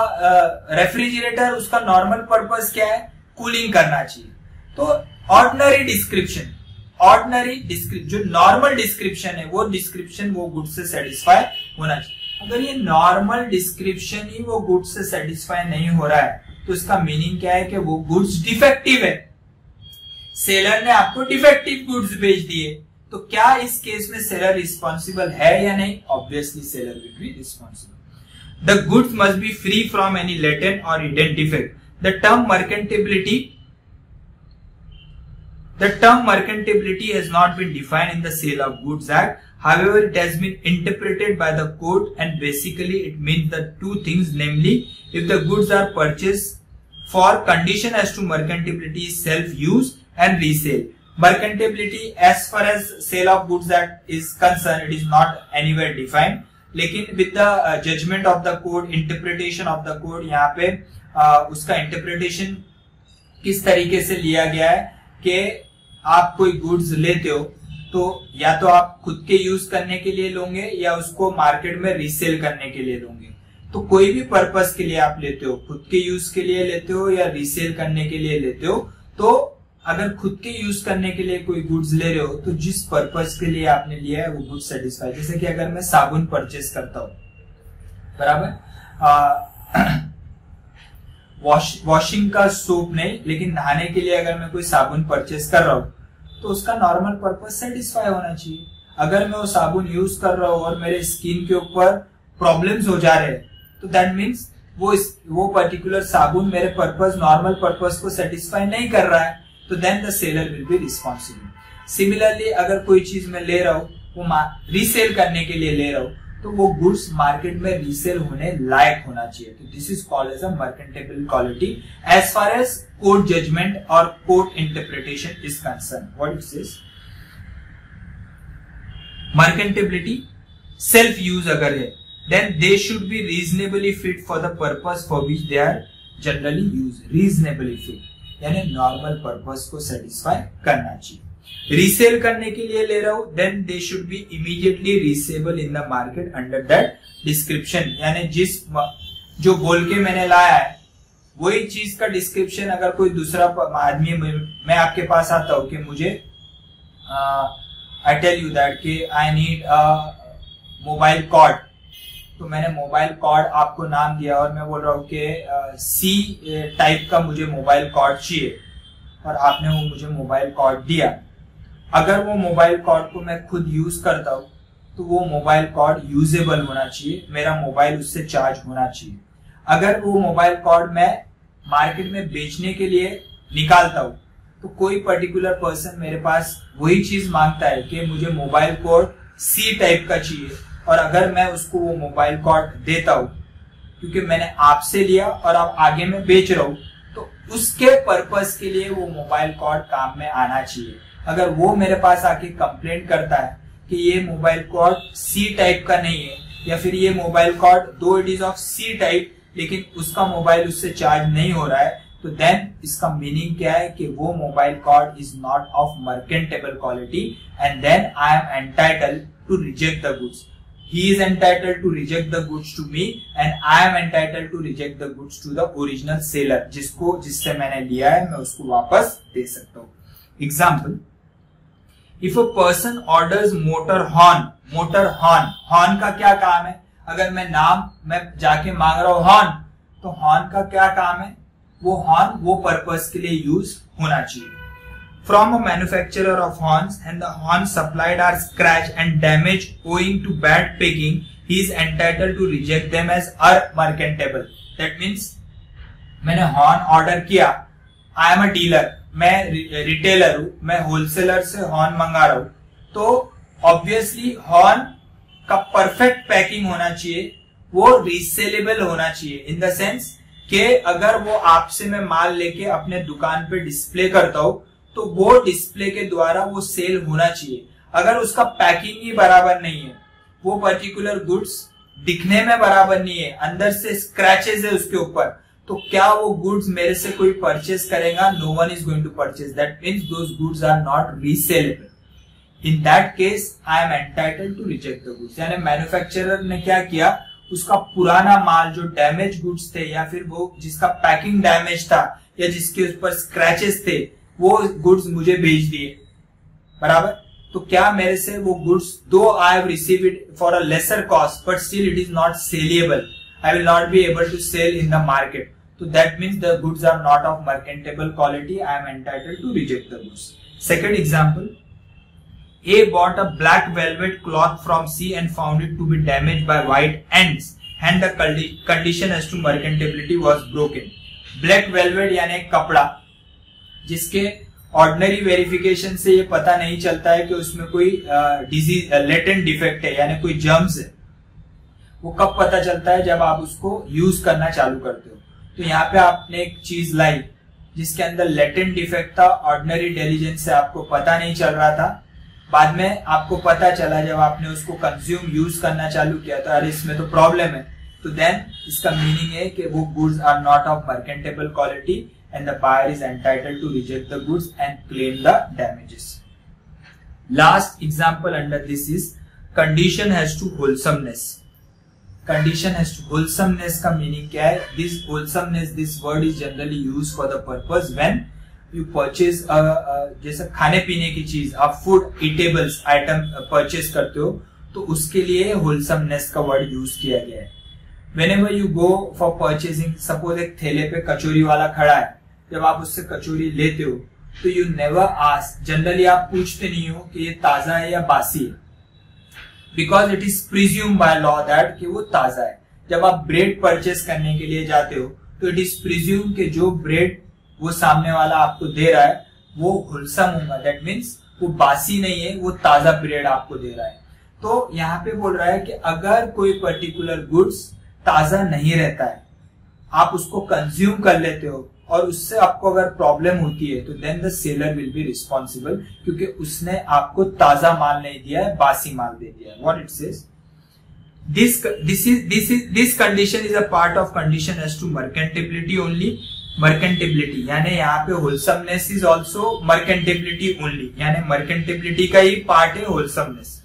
refrigerator, उसका नॉर्मल पर्पज क्या है, कूलिंग करना चाहिए। तो ऑर्डिनरी डिस्क्रिप्शन, जो नॉर्मल डिस्क्रिप्शन है वो डिस्क्रिप्शन वो गुड्स से सेटिस्फाई होना चाहिए। अगर ये नॉर्मल डिस्क्रिप्शन ही वो गुड्स से सेटिस्फाई नहीं हो रहा है तो इसका मीनिंग क्या है कि वो गुड्स डिफेक्टिव है, सेलर ने आपको डिफेक्टिव गुड्स बेच दिए। तो क्या इस केस में सेलर रिस्पॉन्सिबल है या नहीं? Obviously seller will be responsible. The goods must be free from any latent or hidden defect. The term mercantability has not been defined in the Sale of Goods Act. However, it has been interpreted by the court, and basically it means the two things, namely, if the goods are purchased for condition as to mercantability, self-use and resale. Mercantability, as far as Sale of Goods Act is concerned, it is not anywhere defined. लेकिन with the judgement of the court, interpretation of the court, यहाँ पे उसका interpretation किस तरीके से लिया गया है कि आप कोई गुड्स लेते हो तो या तो आप खुद के यूज करने के लिए लोगे या उसको मार्केट में रीसेल करने के लिए लोगे। तो कोई भी पर्पस के लिए आप लेते हो, खुद के यूज के लिए लेते हो या रीसेल करने के लिए लेते हो, तो अगर खुद के यूज करने के लिए कोई गुड्स ले रहे हो तो जिस पर्पस के लिए आपने लिया है वो गुड्स सेटिस्फाई। जैसे कि अगर मैं साबुन परचेस करता हूं, बराबर, वॉशिंग का सोप नहीं, लेकिन नहाने के लिए अगर मैं कोई साबुन परचेस कर रहा हूं तो उसका नॉर्मल पर्पस सेटिस्फाई होना चाहिए। अगर मैं वो साबुन यूज कर रहा हूं और मेरे स्किन के ऊपर प्रॉब्लम्स हो जा रहे हैं तो दैट मीन्स वो पर्टिकुलर साबुन मेरे पर्पस, नॉर्मल पर्पस को सेटिस्फाई नहीं कर रहा है, तो then the seller will be responsible. Similarly अगर कोई चीज मैं ले रहा हूं, वो रीसेल करने के लिए ले रहा हूं, तो वो गुड्स मार्केट में रीसेल होने लायक होना चाहिए। तो this is called as a merchantable quality as far as court judgement और court interpretation is concern. What it says, merchantability self use अगर है, then they should be reasonably fit for the purpose for which they are generally use. Reasonably fit यानी normal purpose को satisfy करना चाहिए। Resale करने के लिए ले रहा हूं, then they should be immediately resaleable in the market under that description. यानी जो बोल के मैंने लाया है वही चीज का डिस्क्रिप्शन अगर कोई दूसरा आदमी, मैं आपके पास आता हूं कि मुझे आई टेल यू दैट कि आई नीड मोबाइल कॉर्ड, तो मैंने मोबाइल कॉर्ड आपको नाम दिया और मैं बोल रहा हूँ कि सी टाइप का मुझे मोबाइल कॉर्ड चाहिए और आपने वो मुझे मोबाइल कॉर्ड दिया। अगर वो मोबाइल कॉर्ड को मैं खुद यूज करता हूँ तो वो मोबाइल कॉर्ड यूजेबल होना चाहिए, मेरा मोबाइल उससे चार्ज होना चाहिए। अगर वो मोबाइल कॉर्ड मैं मार्केट में बेचने के लिए निकालता हूँ तो कोई पर्टिकुलर पर्सन मेरे पास वही चीज मांगता है कि मुझे मोबाइल कॉर्ड सी टाइप का चाहिए, और अगर मैं उसको वो मोबाइल कॉर्ड देता हूं क्योंकि मैंने आपसे लिया और आप आगे में बेच रहा हूं, तो उसके पर्पस के लिए वो मोबाइल कॉर्ड काम में आना चाहिए। अगर वो मेरे पास आके कंप्लेंट करता है कि ये मोबाइल कॉर्ड सी टाइप का नहीं है, या फिर ये mobile cord though it is of C type लेकिन उसका मोबाइल उससे चार्ज नहीं हो रहा है, तो देन इसका मीनिंग क्या है कि वो mobile cord is not of merchantable quality and then I am entitled to reject the goods. He is entitled to reject the goods to me and I am entitled to reject the goods to the original seller, जिससे मैंने लिया है मैं उसको वापस दे सकता हूँ। Example, if a person orders motor horn का क्या काम है? अगर मैं जाके मांग रहा हूँ हॉर्न, तो हॉर्न का क्या काम है? वो हॉर्न वो पर्पस के लिए यूज होना चाहिए। From a manufacturer of horns and the horns supplied are scratched and damaged owing to bad packing, he is entitled to reject them as unmerchantable. That means मैंने हॉर्न ऑर्डर किया, आई am a dealer, मैं retailer हूं, मैं wholesaler से horn मंगा रहा हूं, तो ऑब्वियसली हॉर्न का परफेक्ट पैकिंग होना चाहिए, वो रीसेलेबल होना चाहिए इन द सेंस कि अगर वो आपसे मैं माल लेके अपने दुकान पे डिस्प्ले करता हूं तो वो डिस्प्ले के द्वारा वो सेल होना चाहिए। अगर उसका पैकिंग ही बराबर नहीं है, वो पर्टिकुलर गुड्स दिखने में बराबर नहीं है, अंदर से स्क्रैचेस है उसके ऊपर, तो क्या वो गुड्स मेरे से कोई परचेस करेगा? No one is going to purchase. That means those goods are not resaleable. In that case I am entitled to reject the goods. यानी मैन्युफैक्चरर ने क्या किया, उसका पुराना माल जो डैमेज गुड्स थे या फिर वो जिसका पैकिंग डैमेज था या जिसके ऊपर स्क्रैचेस थे, वो गुड्स मुझे भेज दिए, बराबर। तो क्या मेरे से वो goods, though I have receive it for a lesser cost but still it is not saleable, I will not be able to sell in the market, तो that means the goods are not of merchantable quality, I am entitled to reject the goods. Second example, A bought a black velvet cloth from C and found it to be damaged by white ants and the condition as to merchantability was broken. Black velvet यानी कपड़ा जिसके ordinary verification से ये पता नहीं चलता है कि उसमें कोई डिजीज लेटेंट डिफेक्ट है यानी कोई जर्म्स है। वो कब पता चलता है, जब आप उसको यूज करना चालू करते हो। तो यहाँ पे आपने एक चीज लाई जिसके अंदर लेटेंट डिफेक्ट था, ऑर्डिनरी डिलीजेंस से आपको पता नहीं चल रहा था, बाद में आपको पता चला जब आपने उसको कंज्यूम यूज करना चालू किया तो अरे इसमें तो प्रॉब्लम है, तो देन इसका मीनिंग है कि वो goods are not of merchantable quality and the buyer is entitled to reject the goods and claim the damages. Last example under this is condition has to wholesomeness. Condition has to wholesomeness का meaning क्या है? This wholesomeness, this word is generally use for the purpose when you purchase, जैसे खाने पीने की चीज, आप food eatables item purchase करते हो तो उसके लिए होलसमनेस का वर्ड यूज किया गया है। Whenever you go for purchasing, suppose एक ठेले पे कचौरी वाला खड़ा है, जब आप उससे कचौरी लेते हो तो यू नेवर आस्क, जनरली आप पूछते नहीं हो कि ये ताजा है या बासी है, because it is presume by law that कि वो ताजा है। जब आप ब्रेड परचेस करने के लिए जाते हो तो इट इज प्रिज्यूम कि जो ब्रेड वो सामने वाला आपको दे रहा है वो होलसम होगा, दैट मीन्स वो बासी नहीं है, वो ताजा ब्रेड आपको दे रहा है। तो यहाँ पे बोल रहा है कि अगर कोई पर्टिकुलर गुड्स ताजा नहीं रहता है, आप उसको कंज्यूम कर लेते हो और उससे आपको अगर प्रॉब्लम होती है तो then the seller will be responsible, क्योंकि उसने आपको ताजा माल नहीं दिया है, बासी माल दे दिया है। What it says, this condition is a part of condition as to merchantability only. Merchantability यानी यहाँ पे wholesomeness is also merchantability only, यानी मर्केंटेबिलिटी का ही पार्ट है wholesomeness.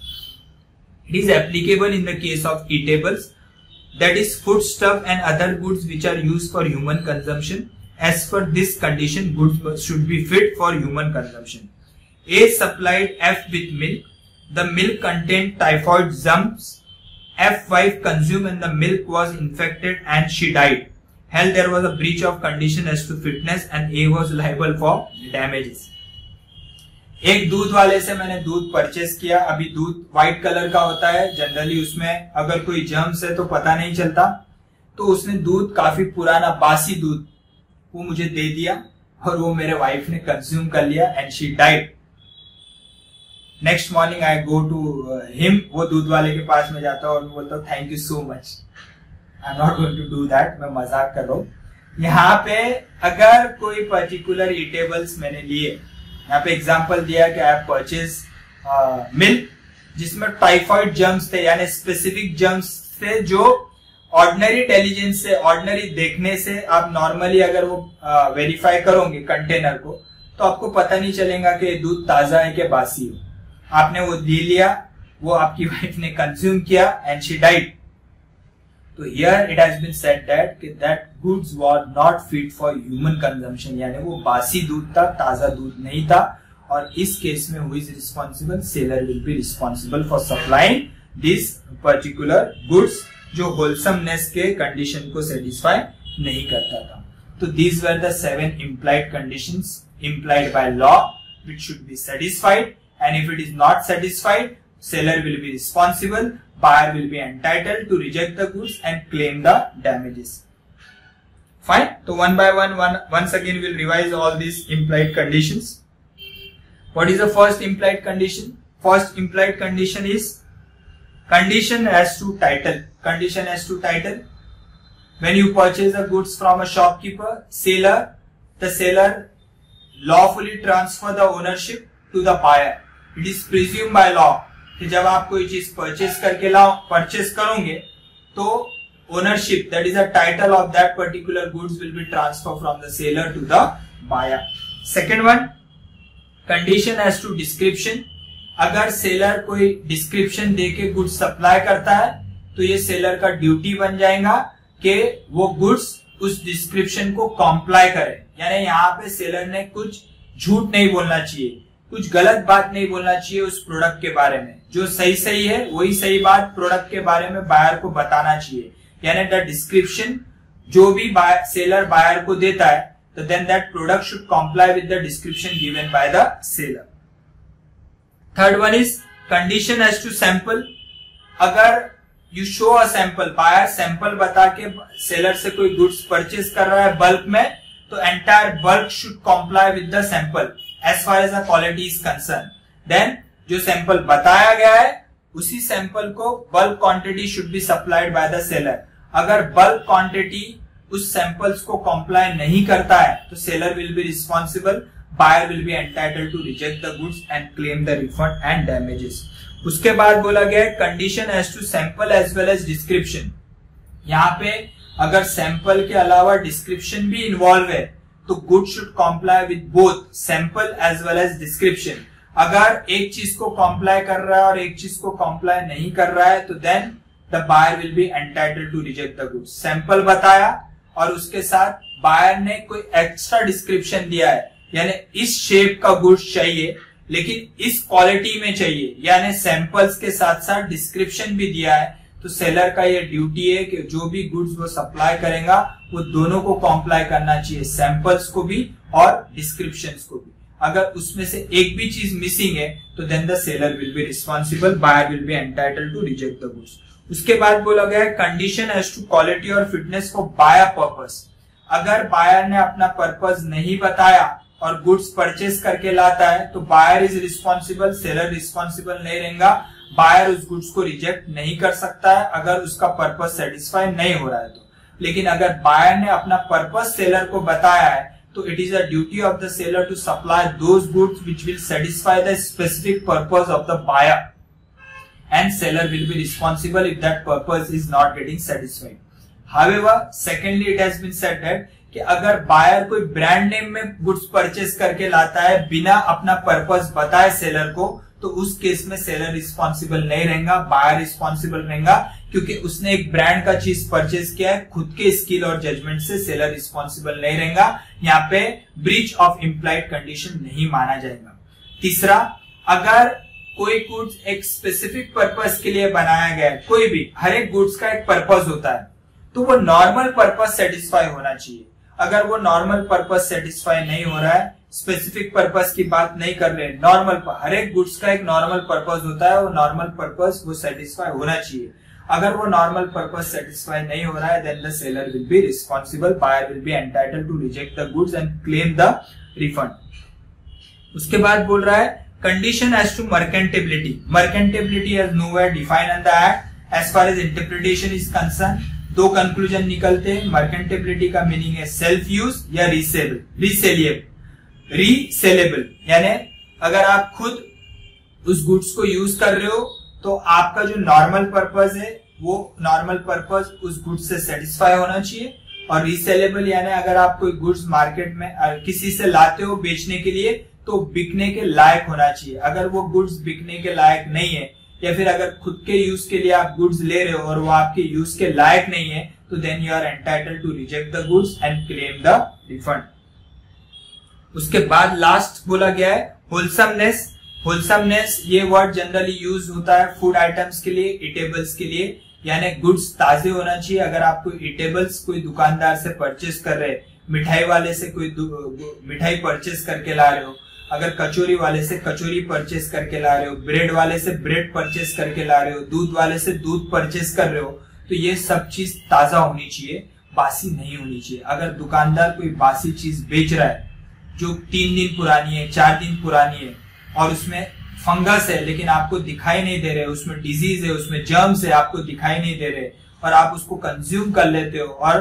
It is applicable in the case of eatables, that is foodstuff and other goods which are used for human consumption. As per this condition, goods should be fit for human consumption. A supplied F with milk. The milk contained typhoid germs. F wife consumed and the milk was infected and she died. Hell, there was a breach of condition as to fitness and A was liable for damages. एक दूध वाले से मैंने दूध purchase किया, अभी दूध white colour का होता है जनरली, उसमें अगर कोई जर्म्स है तो पता नहीं चलता, तो उसने दूध काफी पुराना बासी दूध वो मुझे दे दिया और वो मेरे वाइफ ने कंज्यूम कर लिया and she died. Next morning I go to him, वो दूध वाले के पास में जाता हूँ और मैं बोलता हूँ thank you so much, I am not going to do that, मैं मजाक कर रहा हूँ। यहाँ पे अगर कोई पर्टिकुलर ईटेबल्स मैंने लिए, यहाँ पे एग्जांपल दिया कि आई परचेज मिल्क जिसमें टाइफाइड जर्म्स थे, यानी स्पेसिफिक जर्म्स थे जो ऑर्डिनरी इंटेलिजेंस से, ऑर्डिनरी देखने से आप नॉर्मली अगर वो वेरीफाई करोगे कंटेनर को तो आपको पता नहीं चलेगा कि दूध ताजा है कि बासी हो। आपने वो ले लिया, वो आपकी वाइफ ने कंज्यूम किया एंड शी डाइड। तो here it has been said that goods were not fit for human consumption, यानी वो बासी दूध था, ताजा दूध नहीं था। और इस केस में who is responsible? Seller will be responsible for supplying this particular goods जो होलसमनेस के कंडीशन को सेटिस्फाई नहीं करता था। तो these were the 7 implied conditions implied by law which should be satisfied, and if it is not satisfied, seller will be responsible, buyer will be entitled to reject the goods and claim the damages. Fine. So one by one, once again we'll revise all these implied conditions. What is the first implied condition? First implied condition is condition as to title. Condition as to title. When you purchase the goods from a shopkeeper, the seller lawfully transfer the ownership to the buyer. It is presumed by law कि जब आप कोई चीज purchase करोगे तो ownership, that is a title of that particular goods will be transfer from the seller to the buyer. Second one, condition as to description. अगर सेलर कोई डिस्क्रिप्शन देके गुड्स सप्लाई करता है तो ये सेलर का ड्यूटी बन जाएगा कि वो गुड्स उस डिस्क्रिप्शन को कॉम्प्लाई करे। यानी यहाँ पे सेलर ने कुछ झूठ नहीं बोलना चाहिए, कुछ गलत बात नहीं बोलना चाहिए उस प्रोडक्ट के बारे में। जो सही सही है वही सही बात प्रोडक्ट के बारे में बायर को बताना चाहिए। यानी द डिस्क्रिप्शन जो भी सेलर बायर को देता है तो then that product should comply with the description given by the seller. Third one is condition as to sample. अगर you show a sample, buyer sample बता के सेलर से कोई गुड्स परचेज कर रहा है बल्क में, तो entire bulk should comply with the sample as far as the quality is concern. Then जो सैंपल बताया गया है उसी सैंपल को bulk quantity should be supplied by the seller. अगर बल्क क्वांटिटी उस सैंपल्स को कॉम्प्लाई नहीं करता है तो seller will be responsible, buyer will be entitled to reject the goods and claim the refund and damages. उसके बाद बोला गया condition as to sample as well as description. यहाँ पे अगर सैंपल के अलावा डिस्क्रिप्शन भी इन्वॉल्व है तो good should comply with both sample as well as description. अगर एक चीज को कॉम्प्लाई कर रहा है और एक चीज को कॉम्प्लाई नहीं कर रहा है तो then the buyer will be entitled to reject the goods. Sample बताया और उसके साथ बायर ने कोई एक्स्ट्रा डिस्क्रिप्शन दिया है, यानी इस शेप का गुड्स चाहिए लेकिन इस क्वालिटी में चाहिए, यानी सैंपल्स के साथ साथ डिस्क्रिप्शन भी दिया है, तो सेलर का ये ड्यूटी है कि जो भी गुड्स वो सप्लाई करेगा वो दोनों को कॉम्प्लाई करना चाहिए, सैंपल्स को भी और डिस्क्रिप्शंस को भी। अगर उसमें से एक भी चीज मिसिंग है तो then the seller will be responsible, buyer will be entitled to reject the goods. उसके बाद बोला गया कंडीशन एज टू क्वालिटी और फिटनेस फॉर बायर पर्पस। अगर बायर ने अपना पर्पस नहीं बताया और गुड्स परचेज करके लाता है तो buyer is responsible, seller responsible नहीं रहेगा। बायर उस गुड्स को रिजेक्ट नहीं कर सकता है अगर उसका पर्पस सेटिस्फाई नहीं हो रहा है तो। लेकिन अगर बायर ने अपना पर्पस सेलर को बताया है तो it is a duty of the seller to supply those goods which will satisfy the specific purpose of the buyer and seller will be responsible if that purpose is not getting satisfied. However, secondly it has been said that कि अगर buyer कोई brand name में goods purchase करके लाता है बिना अपना purpose बताए सेलर को तो उस केस में सेलर रिस्पॉन्सिबल नहीं रहेगा, बायर रिस्पॉन्सिबल रहेगा, क्योंकि उसने एक ब्रांड का चीज परचेज किया है खुद के स्किल और जजमेंट से, सेलर रिस्पॉन्सिबल नहीं रहेगा। यहाँ पे ब्रीच ऑफ इम्प्लाइड कंडीशन नहीं माना जाएगा। तीसरा, अगर कोई गुड्स एक स्पेसिफिक पर्पस के लिए बनाया गया है, कोई भी हर एक गुड्स का एक पर्पस होता है, तो वो नॉर्मल पर्पस सेटिस्फाई होना चाहिए। अगर वो नॉर्मल पर्पस सेटिस्फाई नहीं हो रहा है, स्पेसिफिक पर्पस की बात नहीं कर रहे, नॉर्मल, हर एक गुड्स का एक नॉर्मल पर्पस होता है, वो नॉर्मल पर्पस वो सेटिस्फाई होना चाहिए। अगर वो नॉर्मल पर्पस सेटिस्फाई नहीं हो रहा है then the seller will be responsible, buyer will be entitled to reject the goods and claim the refund. उसके बाद बोल रहा है condition as to mercantability. Mercantability is nowhere defined in the act. As far as interpretation is concerned, दो conclusion निकलते हैं। मर्केंटेबिलिटी का meaning है सेल्फ यूज या रीसेलेबल, यानी अगर आप खुद उस गुड्स को यूज कर रहे हो तो आपका जो नॉर्मल पर्पस है वो नॉर्मल पर्पस उस गुड्स से सेटिस्फाई होना चाहिए। और रीसेलेबल यानी अगर आप कोई गुड्स मार्केट में किसी से लाते हो बेचने के लिए तो बिकने के लायक होना चाहिए। अगर वो गुड्स बिकने के लायक नहीं है या फिर अगर खुद के यूज के लिए आप गुड्स ले रहे हो और वो आपके यूज के लायक नहीं है तो then you are entitled to reject the goods and claim the refund. उसके बाद लास्ट बोला गया है होलसमनेस। होलसमनेस ये वर्ड जनरली यूज होता है फूड आइटम्स के लिए, ईटेबल्स के लिए, यानी गुड्स ताजे होना चाहिए। अगर आप कोई ईटेबल्स कोई दुकानदार से परचेज कर रहे, मिठाई वाले से कोई मिठाई परचेज करके ला रहे हो, अगर कचौरी वाले से कचौरी परचेज करके ला रहे हो, ब्रेड वाले से ब्रेड परचेज करके ला रहे हो, दूध वाले से दूध परचेज कर रहे हो, तो ये सब चीज ताजा होनी चाहिए, बासी नहीं होनी चाहिए। अगर दुकानदार कोई बासी चीज बेच रहा है जो 3 दिन पुरानी है, 4 दिन पुरानी है और उसमें फंगस है लेकिन आपको दिखाई नहीं दे रहे, उसमें डिजीज है, उसमें जर्म्स है, आपको दिखाई नहीं दे रहे और आप उसको कंज्यूम कर लेते हो और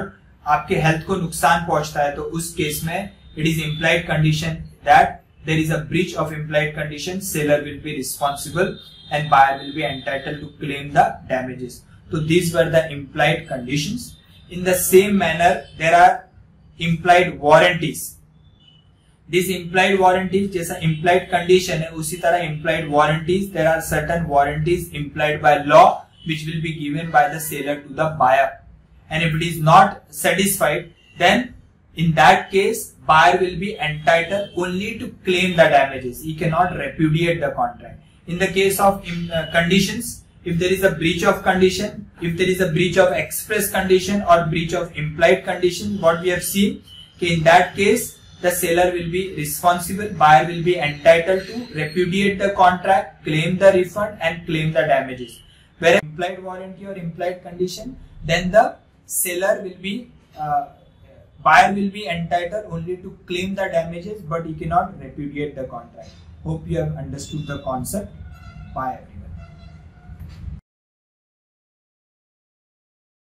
आपके हेल्थ को नुकसान पहुंचता है, तो उस केस में it is implied condition that there is a breach of implied condition, seller will be responsible and buyer will be entitled to claim the damages. So these were the implied conditions. In the same manner, there are implied warranties. This implied warranties जैसा implied condition है उसी तरह implied warranties, there are certain warranties implied by law which will be given by the seller to the buyer, and if it is not satisfied, then in that case buyer will be entitled only to claim the damages. He cannot repudiate the contract. In the case of conditions, if there is a breach of condition, if there is a breach of express condition or breach of implied condition, what we have seen, in that case the seller will be responsible, buyer will be entitled to repudiate the contract, claim the refund and claim the damages. Whereas implied warranty or implied condition, then the seller will be, buyer will be entitled only to claim the damages, but he cannot repudiate the contract. Hope you have understood the concept. Bye everyone.